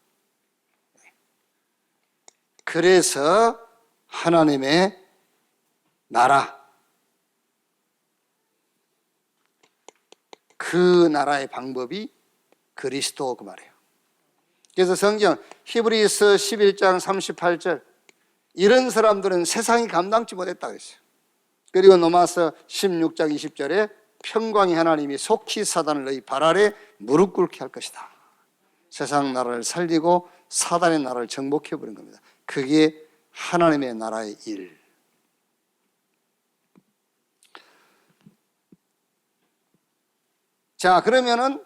그래서 하나님의 나라, 그 나라의 방법이 그리스도, 그 말이에요. 그래서 성경 히브리서 11장 38절, 이런 사람들은 세상이 감당치 못했다고 했어요. 그리고 로마서 16장 20절에 평강의 하나님이 속히 사단을 너희 발 아래 무릎 꿇게 할 것이다. 세상 나라를 살리고 사단의 나라를 정복해버린 겁니다. 그게 하나님의 나라의 일. 자, 그러면은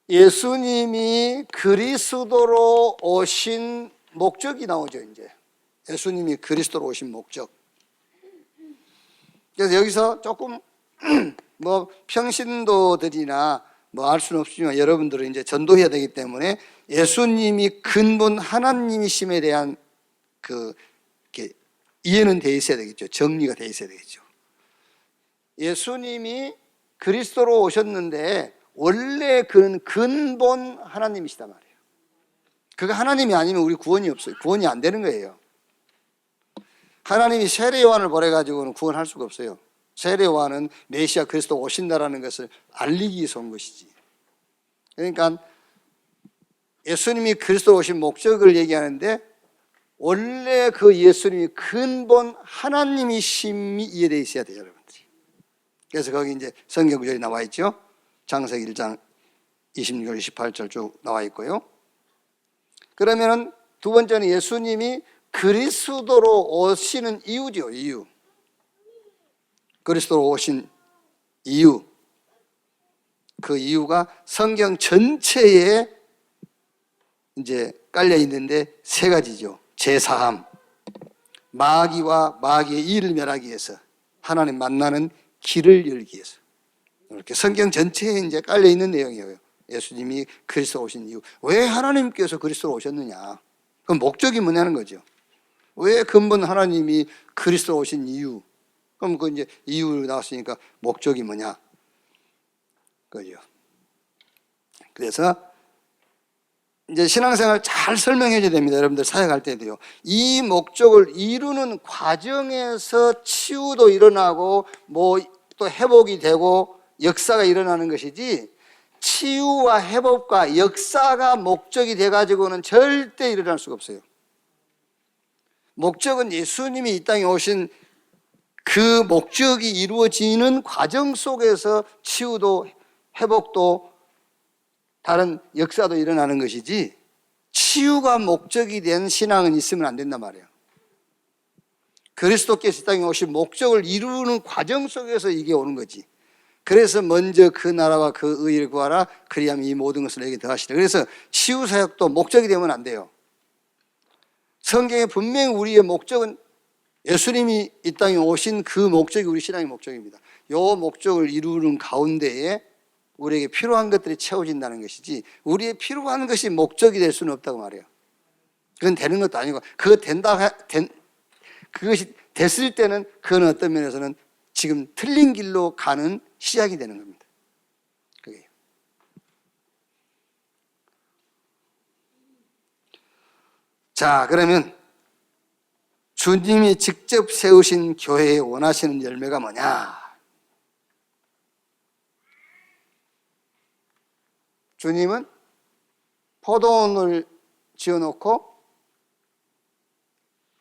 예수님이 그리스도로 오신 목적이 나오죠, 이제. 예수님이 그리스도로 오신 목적. 그래서 여기서 조금 뭐 평신도들이나 뭐 알 수는 없지만 여러분들은 이제 전도해야 되기 때문에 예수님이 근본 하나님이심에 대한 이렇게 이해는 돼 있어야 되겠죠. 정리가 돼 있어야 되겠죠. 예수님이 그리스도로 오셨는데 원래 그는 근본 하나님이시단 말이에요. 그가 하나님이 아니면 우리 구원이 없어요. 구원이 안 되는 거예요. 하나님이 세례 요한을 보내가지고는 구원할 수가 없어요. 세례 요한은 메시아 그리스도 오신다라는 것을 알리기 위해서 온 것이지. 그러니까 예수님이 그리스도 오신 목적을 얘기하는데 원래 그 예수님이 근본 하나님이심이 이해되어 있어야 돼요, 여러분들이. 그래서 거기 이제 성경 구절이 나와 있죠. 창세기 1장 26절 28절 쭉 나와 있고요. 그러면은 두 번째는 예수님이 그리스도로 오시는 이유죠, 이유. 그리스도로 오신 이유. 그 이유가 성경 전체에 이제 깔려 있는데 세 가지죠. 제사함, 마귀와 마귀의 일을 멸하기 위해서, 하나님 만나는 길을 열기 위해서. 이렇게 성경 전체에 이제 깔려 있는 내용이에요. 예수님이 그리스도로 오신 이유. 왜 하나님께서 그리스도로 오셨느냐? 그 목적이 뭐냐는 거죠. 왜 근본 하나님이 그리스도로 오신 이유? 그럼 그 이제 이유를 나왔으니까 목적이 뭐냐? 그죠. 그래서 이제 신앙생활 잘 설명해 줘야 됩니다. 여러분들 사역할 때도요. 이 목적을 이루는 과정에서 치유도 일어나고 뭐 또 회복이 되고 역사가 일어나는 것이지, 치유와 회복과 역사가 목적이 돼가지고는 절대 일어날 수가 없어요. 목적은 예수님이 이 땅에 오신 그 목적이 이루어지는 과정 속에서 치유도 회복도 다른 역사도 일어나는 것이지, 치유가 목적이 된 신앙은 있으면 안 된단 말이에요. 그리스도께서 이 땅에 오신 목적을 이루는 과정 속에서 이게 오는 거지. 그래서 먼저 그 나라와 그 의를 구하라, 그리하면 이 모든 것을 내게 더하시라. 그래서 치유 사역도 목적이 되면 안 돼요. 성경에 분명히 우리의 목적은 예수님이 이 땅에 오신 그 목적이 우리 신앙의 목적입니다. 이 목적을 이루는 가운데에 우리에게 필요한 것들이 채워진다는 것이지, 우리의 필요한 것이 목적이 될 수는 없다고 말해요. 그건 되는 것도 아니고, 그것이 됐을 때는 그건 어떤 면에서는 지금 틀린 길로 가는 시작이 되는 겁니다. 그게요. 자, 그러면 주님이 직접 세우신 교회에 원하시는 열매가 뭐냐? 주님은 포도원을 지어놓고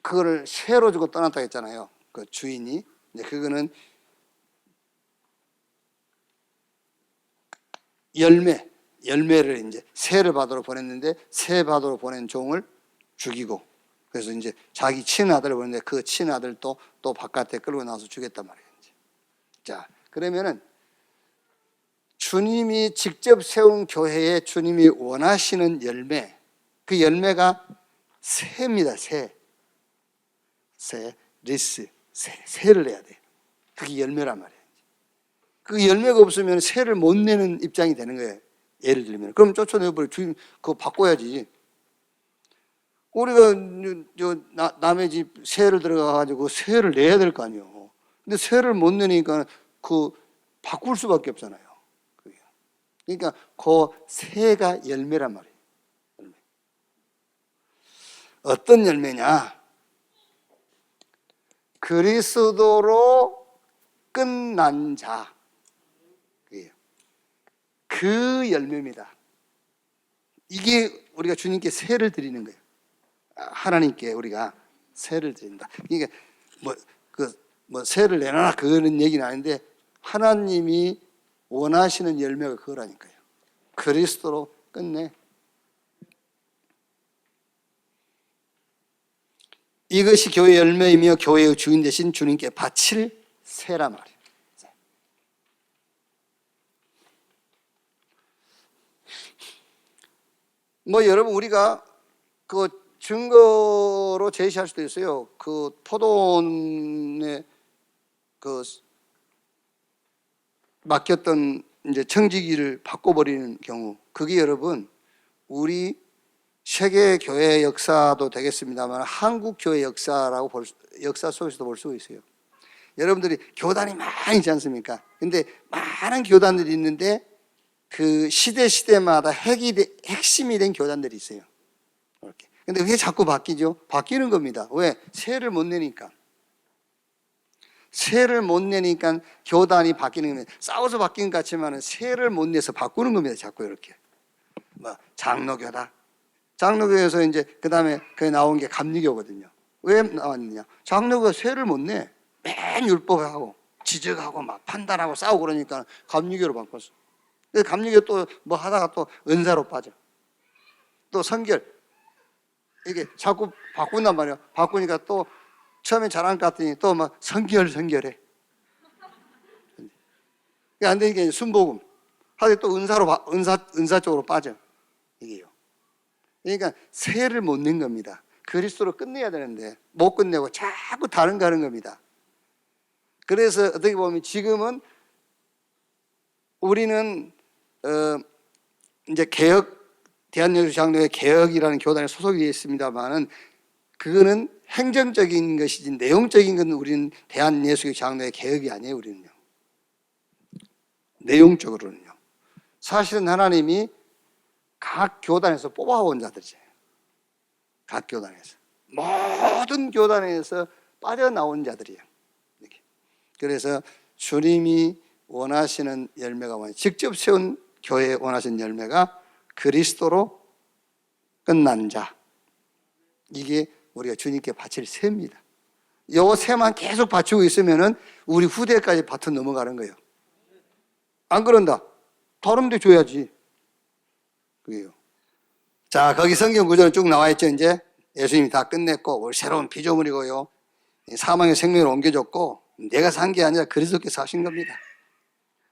그거를 쇠로 주고 떠났다 했잖아요. 그 주인이. 이제 그거는 열매를 이제 새를 받으러 보냈는데, 새 받으러 보낸 종을 죽이고, 그래서 이제 자기 친아들을 보냈는데 그 친아들도 또 바깥에 끌고 나와서 죽였단 말이에요. 자, 그러면은 주님이 직접 세운 교회에 주님이 원하시는 열매, 그 열매가 새입니다. 새를 내야 돼. 그게 열매란 말이에요. 그 열매가 없으면 새를 못 내는 입장이 되는 거예요. 예를 들면. 그럼 쫓아내버려. 주인 그거 바꿔야지. 우리가 남의 집 새를 들어가가지고 새를 내야 될 거 아니에요. 근데 새를 못 내니까 바꿀 수밖에 없잖아요. 그러니까 그 새가 열매란 말이에요. 열매. 어떤 열매냐? 그리스도로 끝난 자. 그 열매입니다. 이게 우리가 주님께 새를 드리는 거예요. 하나님께 우리가 새를 드린다. 그러니까 새를 내놔라 그런 얘기는 아닌데, 하나님이 원하시는 열매가 그거라니까요. 그리스도로 끝내. 이것이 교회의 열매이며 교회의 주인 되신 주님께 바칠 새라 말이에요. 뭐 여러분 우리가 그 증거로 제시할 수도 있어요. 그 포도원에 그 맡겼던 이제 청지기를 바꿔버리는 경우, 그게 여러분 우리 세계 교회 역사도 되겠습니다만 한국 교회 역사라고 역사 속에서도 볼 수 있어요. 여러분들이 교단이 많이 있지 않습니까? 근데 많은 교단들이 있는데 그 시대마다 핵심이 된 교단들이 있어요. 이렇게. 근데 왜 자꾸 바뀌죠? 바뀌는 겁니다. 왜? 세를 못 내니까. 세를 못 내니까 교단이 바뀌는 겁니다. 싸워서 바뀌는 것 같지만 세를 못 내서 바꾸는 겁니다. 자꾸 이렇게. 뭐 장로교다. 장로교에서 이제 그 다음에 그 나온 게 감리교거든요. 왜 나왔느냐? 장로교가 세를 못 내. 맨 율법하고 지적하고 막 판단하고 싸우고 그러니까 감리교로 바꿨어. 근데 감리교 또 뭐 하다가 또 은사로 빠져. 또 선결. 이게 자꾸 바꾼단 말이야. 바꾸니까 또 처음에 잘한 것 같더니 또 막 선결해. 이게 안 되니까 순복음. 하되 또 은사 쪽으로 빠져. 이게요. 그러니까 세를 못 낸 겁니다. 그리스도로 끝내야 되는데 못 끝내고 자꾸 다른 거 하는 겁니다. 그래서 어떻게 보면 지금은 우리는 이제 대한예수장로회 개혁이라는 교단에 소속이 되어 있습니다만은 그거는 행정적인 것이지 내용적인 건 우리는 대한예수장로회 개혁이 아니에요. 우리는요. 내용적으로는요. 사실은 하나님이 각 교단에서 뽑아온 자들이에요. 각 교단에서. 모든 교단에서 빠져나온 자들이에요. 이렇게. 그래서 주님이 원하시는 열매가 뭐냐. 직접 세운 교회에 원하시는 열매가 그리스도로 끝난 자. 이게 우리가 주님께 바칠 새입니다. 요 새만 계속 바치고 있으면은 우리 후대까지 바쳐 넘어가는 거예요. 안 그런다. 다른 데 줘야지. 그게요. 자, 거기 성경 구절은 쭉 나와 있죠. 이제 예수님이 다 끝냈고 우리 새로운 피조물이고요. 사망의 생명을 옮겨줬고 내가 산 게 아니라 그리스도께서 하신 겁니다.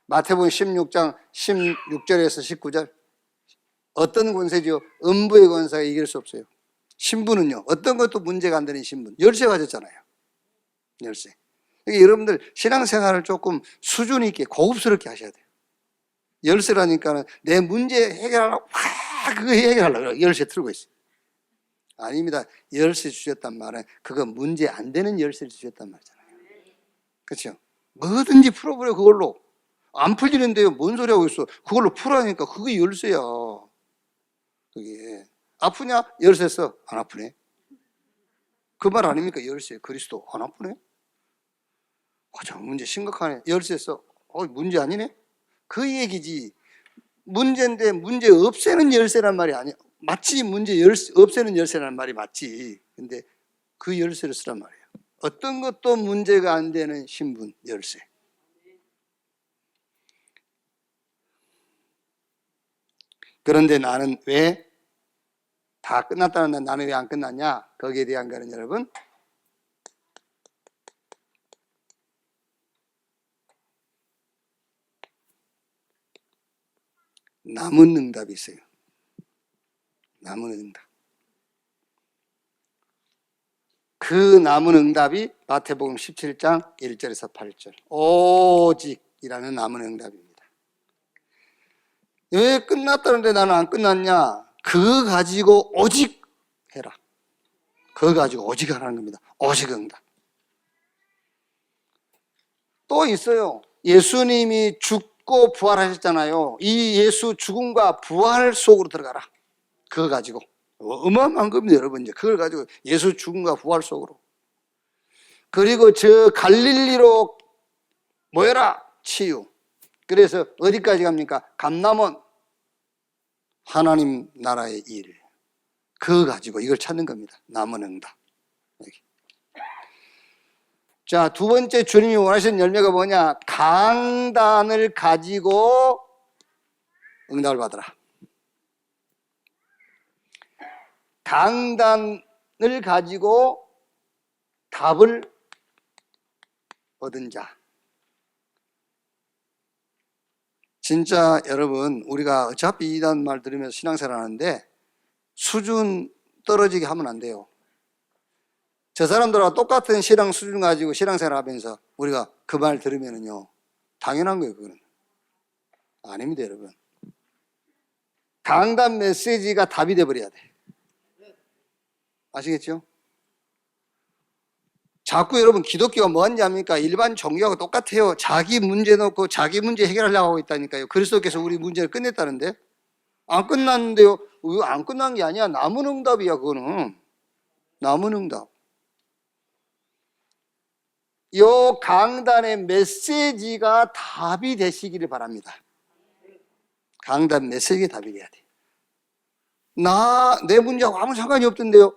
마태복음 16장 16절에서 19절. 어떤 권세죠? 음부의 권세가 이길 수 없어요. 신분은요. 어떤 것도 문제가 안 되는 신분. 열쇠 가졌잖아요. 열쇠. 그러니까 여러분들 신앙생활을 조금 수준 있게 고급스럽게 하셔야 돼요. 열쇠라니까는 내 문제 해결하려고 그거 해결하려고 열쇠 틀고 있어요. 아닙니다. 열쇠 주셨단 말은 그거 문제 안 되는 열쇠를 주셨단 말이잖아요. 그렇죠? 뭐든지 풀어버려 그걸로. 안 풀리는데요. 뭔 소리 하고 있어. 그걸로 풀으니까 그게 열쇠야. 그게 아프냐? 열쇠 써. 안 아프네. 그 말 아닙니까? 열쇠. 그리스도 안 아프네. 저 문제 심각하네. 열쇠 써. 문제 아니네. 그 얘기지. 문제인데 문제 없애는 열쇠란 말이 아니야. 마치 문제 없애는 열쇠란 말이 맞지. 근데 그 열쇠를 쓰란 말이에요. 어떤 것도 문제가 안 되는 신분, 열쇠. 그런데 나는 왜 다 끝났다는데 나는 왜 안 끝났냐? 거기에 대한 거는 여러분 남은 응답이 있어요. 남은 응답. 그 남은 응답이 마태복음 17장 1절에서 8절. 오직이라는 남은 응답입니다. 왜 끝났다는데 나는 안 끝났냐? 그거 가지고 오직 해라. 그거 가지고 오직 하라는 겁니다. 오직 응답. 또 있어요. 예수님이 죽고 부활하셨잖아요. 이 예수 죽음과 부활 속으로 들어가라. 그거 가지고. 어마어마한 겁니다, 여러분. 이제 그걸 가지고 예수 죽음과 부활 속으로. 그리고 저 갈릴리로 모여라. 치유. 그래서 어디까지 갑니까? 감남원. 하나님 나라의 일. 그거 가지고 이걸 찾는 겁니다. 남은 응답. 여기. 자, 두 번째 주님이 원하시는 열매가 뭐냐? 강단을 가지고 응답을 받아라. 강단을 가지고 답을 얻은 자. 진짜 여러분, 우리가 어차피 이단 말 들으면서 신앙생활 하는데 수준 떨어지게 하면 안 돼요. 저 사람들하고 똑같은 신앙 수준 가지고 신앙생활 하면서 우리가 그 말 들으면은요, 당연한 거예요, 그거는. 아닙니다, 여러분. 강단 메시지가 답이 돼버려야 돼. 아시겠죠? 자꾸 여러분 기독교가 뭐하는지 압니까? 일반 종교하고 똑같아요. 자기 문제 놓고 자기 문제 해결하려고 하고 있다니까요. 그리스도께서 우리 문제를 끝냈다는데? 안 끝났는데요. 안 끝난 게 아니야. 남은 응답이야, 그거는. 남은 응답. 요 강단의 메시지가 답이 되시기를 바랍니다. 강단 메시지가 답이 돼야 돼. 내 문제하고 아무 상관이 없던데요.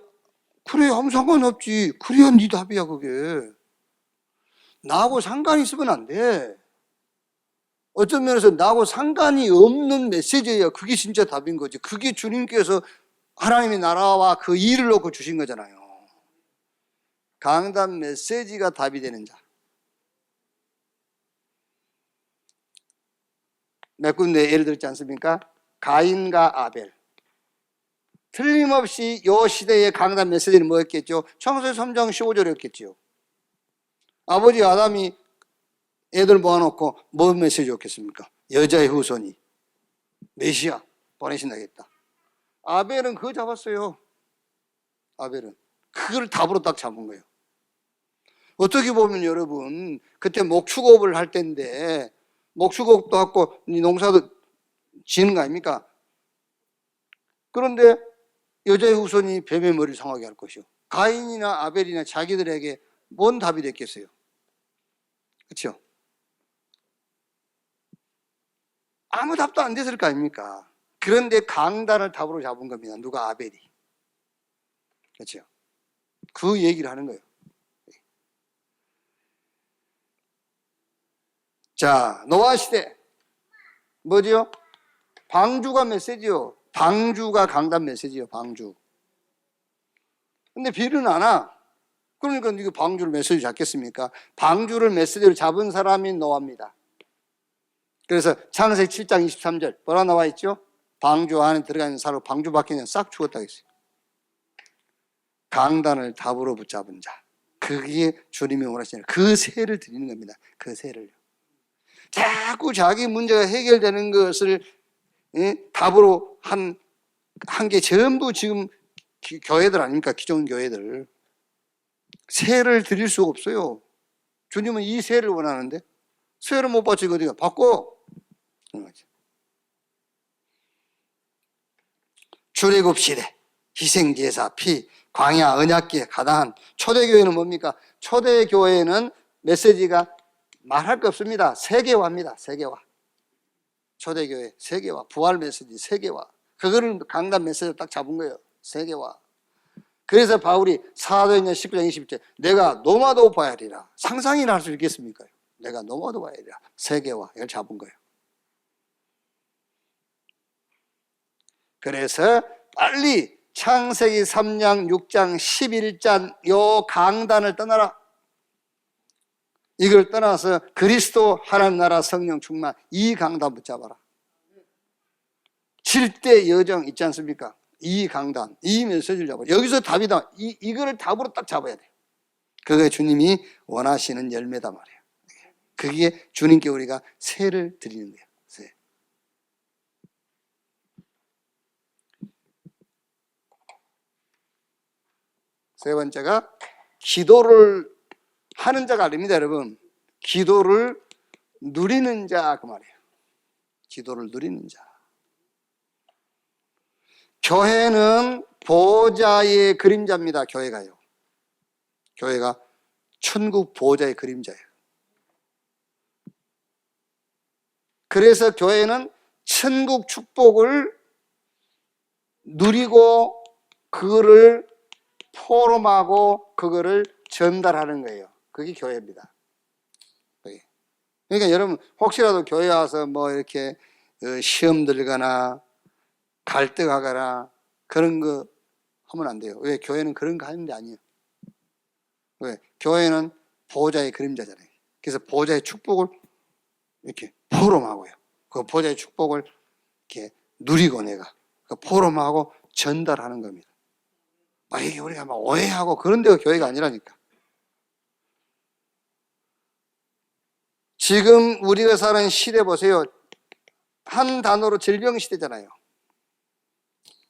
그래, 아무 상관없지. 그래야 네 답이야, 그게. 나하고 상관이 있으면 안 돼. 어떤 면에서 나하고 상관이 없는 메시지예요. 그게 진짜 답인 거지. 그게 주님께서 하나님의 나라와 그 일을 놓고 주신 거잖아요. 강단 메시지가 답이 되는 자. 몇 군데 예를 들지 않습니까? 가인과 아벨. 틀림없이 이 시대의 강단 메시지는 뭐였겠죠? 창세기 3장 15절이었겠죠. 아버지 아담이 애들 모아놓고 뭔 메시지 줬겠습니까? 여자의 후손이 메시아 보내신다겠다. 아벨은 그거 잡았어요. 아벨은 그걸 답으로 딱 잡은 거예요. 어떻게 보면 여러분, 그때 목축업을 할 때인데 목축업도 하고 농사도 지는 거 아닙니까? 그런데 여자의 후손이 뱀의 머리를 상하게 할 것이요. 가인이나 아벨이나 자기들에게 뭔 답이 됐겠어요? 그렇죠? 아무 답도 안 됐을 거 아닙니까? 그런데 강단을 답으로 잡은 겁니다. 누가? 아벨이. 그렇죠? 그 얘기를 하는 거예요. 자, 노아 시대 뭐지요? 방주가 메시지요. 방주가 강단 메시지요. 방주. 근데 비는 안 와. 그러니까 이거 방주를 메시지 잡겠습니까? 방주를 메시지로 잡은 사람이 노아입니다. 그래서 창세기 7장 23절 뭐라 나와 있죠? 방주 안에 들어가 있는 사람 방주 밖에 있는 싹 죽었다 했어요. 강단을 답으로 붙잡은 자. 그게 주님이 원하시는 그 세를 드리는 겁니다. 그 세를. 자꾸 자기 문제가 해결되는 것을 답으로 한 게 전부 지금 교회들 아닙니까? 기존 교회들. 세를 드릴 수가 없어요. 주님은 이 세를 원하는데 세를 못 받지 어디가 바꿔. 출애굽 시대 희생제사 피 광야 언약궤 가나안. 초대교회는 뭡니까? 초대교회는 메시지가 말할 거 없습니다. 세계화입니다. 세계화. 초대교회 세계화. 부활 메시지 세계화. 그거를 강단 메시지로 딱 잡은 거예요. 세계화. 그래서 바울이 사도행전 19장 20절 내가 노마도 봐야 하리라. 상상이나 할 수 있겠습니까? 내가 노마도 봐야 하리라. 세계화. 이걸 잡은 거예요. 그래서 빨리 창세기 3장 6장 11장 요 강단을 떠나라. 이걸 떠나서 그리스도 하나님 나라 성령 충만 이 강단 붙잡아라. 7대 여정 있지 않습니까? 이 강단, 이 메시지를 잡아라. 여기서 답이다. 이거를 답으로 딱 잡아야 돼. 그게 주님이 원하시는 열매다 말이에요. 그게 주님께 우리가 세를 드리는 거예요. 세. 세 번째가 기도를 하는 자가 아닙니다, 여러분. 기도를 누리는 자 그 말이에요. 기도를 누리는 자. 교회는 보호자의 그림자입니다. 교회가요. 교회가 천국 보호자의 그림자예요. 그래서 교회는 천국 축복을 누리고 그거를 포럼하고 그거를 전달하는 거예요. 그게 교회입니다. 그러니까 여러분 혹시라도 교회 와서 뭐 이렇게 시험 들거나 갈등하거나 그런 거 하면 안 돼요. 왜? 교회는 그런 거 하는 데 아니에요. 왜? 교회는 보호자의 그림자잖아요. 그래서 보호자의 축복을 이렇게 포럼하고요. 그 보호자의 축복을 이렇게 누리고 내가 그 포럼하고 전달하는 겁니다. 이게 우리가 막 오해하고 그런 데가 교회가 아니라니까. 지금 우리가 사는 시대 보세요. 한 단어로 질병 시대잖아요.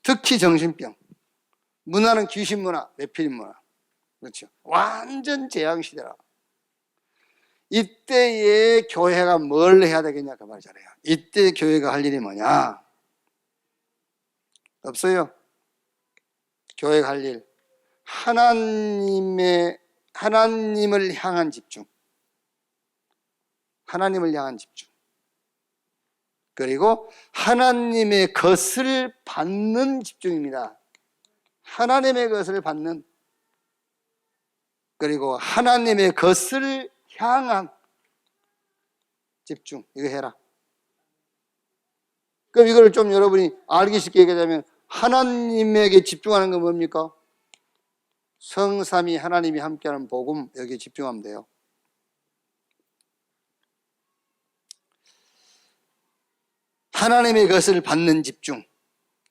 특히 정신병. 문화는 귀신 문화, 네피림 문화. 그렇죠. 완전 재앙 시대라. 이때에 교회가 뭘 해야 되겠냐 그 말이잖아요. 이때 교회가 할 일이 뭐냐? 없어요. 교회가 할 일. 하나님을 향한 집중. 하나님을 향한 집중. 그리고 하나님의 것을 받는 집중입니다. 하나님의 것을 받는, 그리고 하나님의 것을 향한 집중. 이거 해라. 그럼 이걸 좀 여러분이 알기 쉽게 얘기하자면 하나님에게 집중하는 건 뭡니까? 성삼위 하나님이 함께하는 복음, 여기에 집중하면 돼요. 하나님의 것을 받는 집중.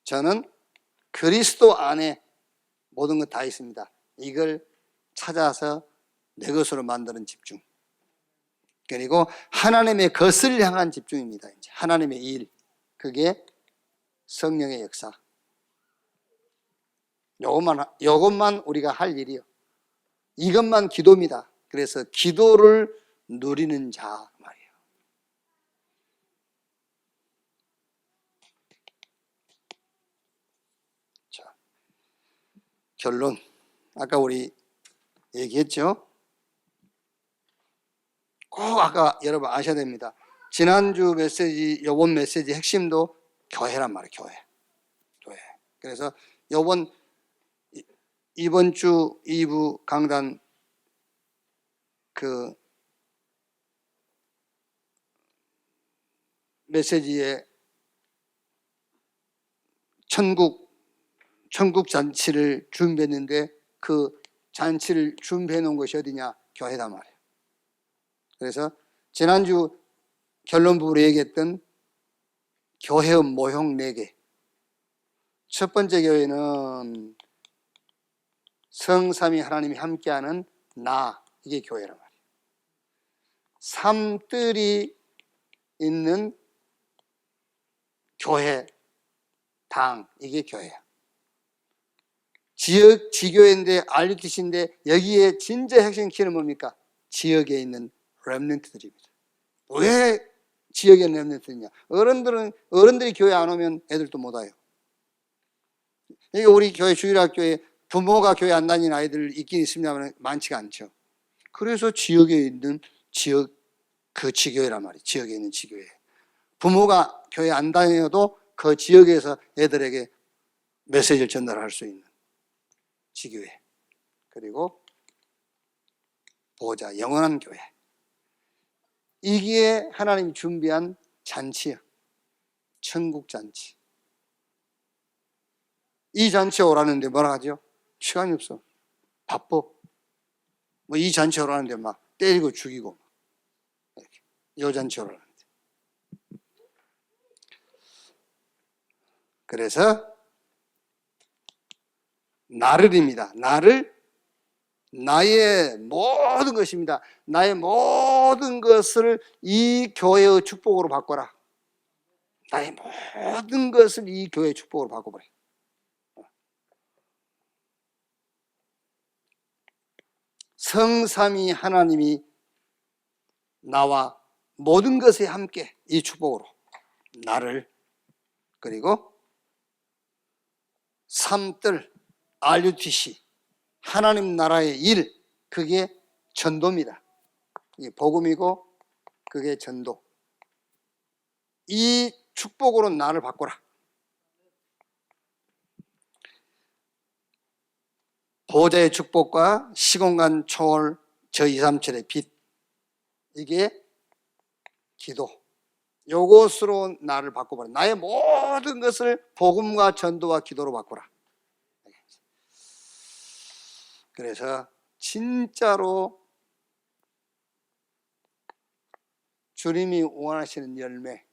저는 그리스도 안에 모든 것 다 있습니다. 이걸 찾아서 내 것으로 만드는 집중. 그리고 하나님의 것을 향한 집중입니다. 이제 하나님의 일. 그게 성령의 역사. 요것만 우리가 할 일이요. 이것만 기도입니다. 그래서 기도를 누리는 자 말이에요. 자, 결론. 아까 우리 얘기했죠? 꼭 아까 여러분 아셔야 됩니다. 지난주 메시지, 요번 메시지 핵심도 교회란 말이에요. 교회. 그래서 이번 주 2부 강단 그 메시지에 천국 잔치를 준비했는데 그 잔치를 준비해 놓은 것이 어디냐? 교회단 말이에요. 그래서 지난주 결론 부분으로 얘기했던 교회의 모형 4개. 첫 번째 교회는 성삼위 하나님이 함께하는 이게 교회란 말이에요. 삼뜰이 있는 교회, 당, 이게 교회야. 지교회인데 RUTC인데 여기에 진짜 핵심 키는 뭡니까? 지역에 있는 렘넌트들입니다. 왜 지역에 렘넌트냐? 어른들이 교회 안 오면 애들도 못 와요. 이게 우리 교회 주일학교에 부모가 교회 안 다니는 아이들 있긴 있습니다만 많지가 않죠. 그래서 지역에 있는 그 지교회란 말이에요. 지역에 있는 지교회. 부모가 교회 안 다녀도 그 지역에서 애들에게 메시지를 전달할 수 있는 지교회. 그리고 보호자, 영원한 교회. 이게 하나님이 준비한 잔치예요. 천국 잔치. 이 잔치에 오라는데 뭐라 하죠? 시간이 없어. 바빠. 이 잔치에 오라는데 막 때리고 죽이고. 이렇게. 이 잔치에 오라는데. 그래서 나를입니다. 나의 모든 것입니다. 나의 모든 것을 이 교회의 축복으로 바꿔라. 나의 모든 것을 이 교회의 축복으로 바꿔버려. 성삼위 하나님이 나와 모든 것에 함께 이 축복으로 나를, 그리고 삼뜰 RUTC 하나님 나라의 일, 그게 전도입니다. 이게 복음이고 그게 전도. 이 축복으로 나를 바꿔라. 보호자의 축복과 시공간 초월 저 237의 빛, 이게 기도. 요것으로 나를 바꿔버려. 나의 모든 것을 복음과 전도와 기도로 바꿔라. 그래서 진짜로 주님이 원하시는 열매,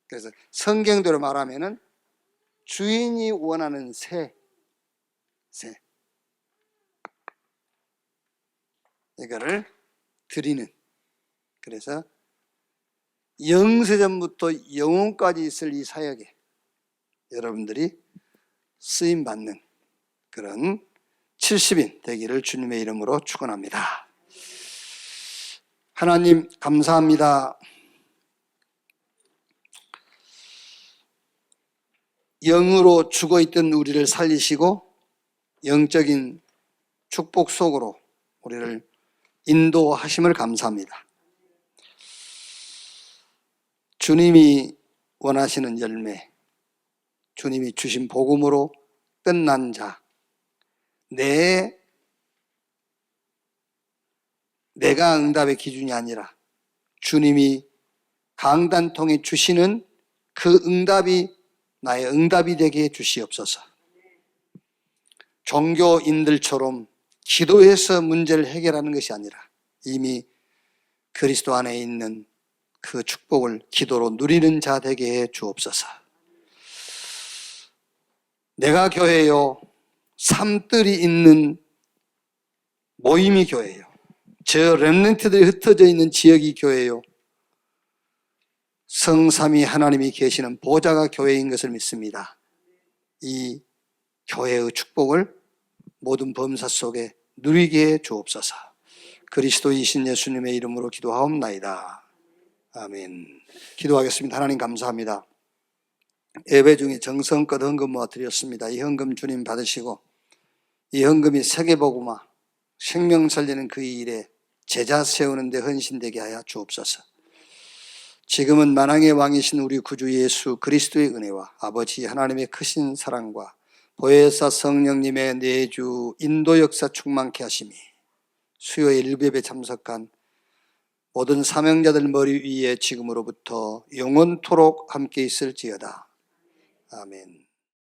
그래서 성경대로 말하면은 주인이 원하는 새 이거를 드리는, 그래서 영세전부터 영혼까지 있을 이 사역에 여러분들이 쓰임받는 그런 70인 되기를 주님의 이름으로 축원합니다. 하나님 감사합니다. 영으로 죽어있던 우리를 살리시고 영적인 축복 속으로 우리를 인도하심을 감사합니다. 주님이 원하시는 열매, 주님이 주신 복음으로 끝난 자, 내가 응답의 기준이 아니라 주님이 강단 통해 주시는 그 응답이 나의 응답이 되게 해주시옵소서. 종교인들처럼 기도해서 문제를 해결하는 것이 아니라 이미 그리스도 안에 있는 그 축복을 기도로 누리는 자 되게 해 주옵소서. 내가 교회요, 삶들이 있는 모임이 교회요, 저 렘넌트들이 흩어져 있는 지역이 교회요, 성삼위 하나님이 계시는 보좌가 교회인 것을 믿습니다. 이 교회의 축복을 모든 범사 속에 누리게 해 주옵소서. 그리스도이신 예수님의 이름으로 기도하옵나이다. 아멘. 기도하겠습니다. 하나님 감사합니다. 예배 중에 정성껏 헌금 모아드렸습니다. 이 헌금 주님 받으시고 이 헌금이 세계복음화, 생명 살리는 그 일에 제자 세우는 데 헌신되게 하여 주옵소서. 지금은 만왕의 왕이신 우리 구주 예수 그리스도의 은혜와 아버지 하나님의 크신 사랑과 보혜사 성령님의 내주 인도 역사 충만케 하심이 수요일 일배에 참석한 모든 사명자들 머리 위에 지금으로부터 영원토록 함께 있을지어다. 아멘.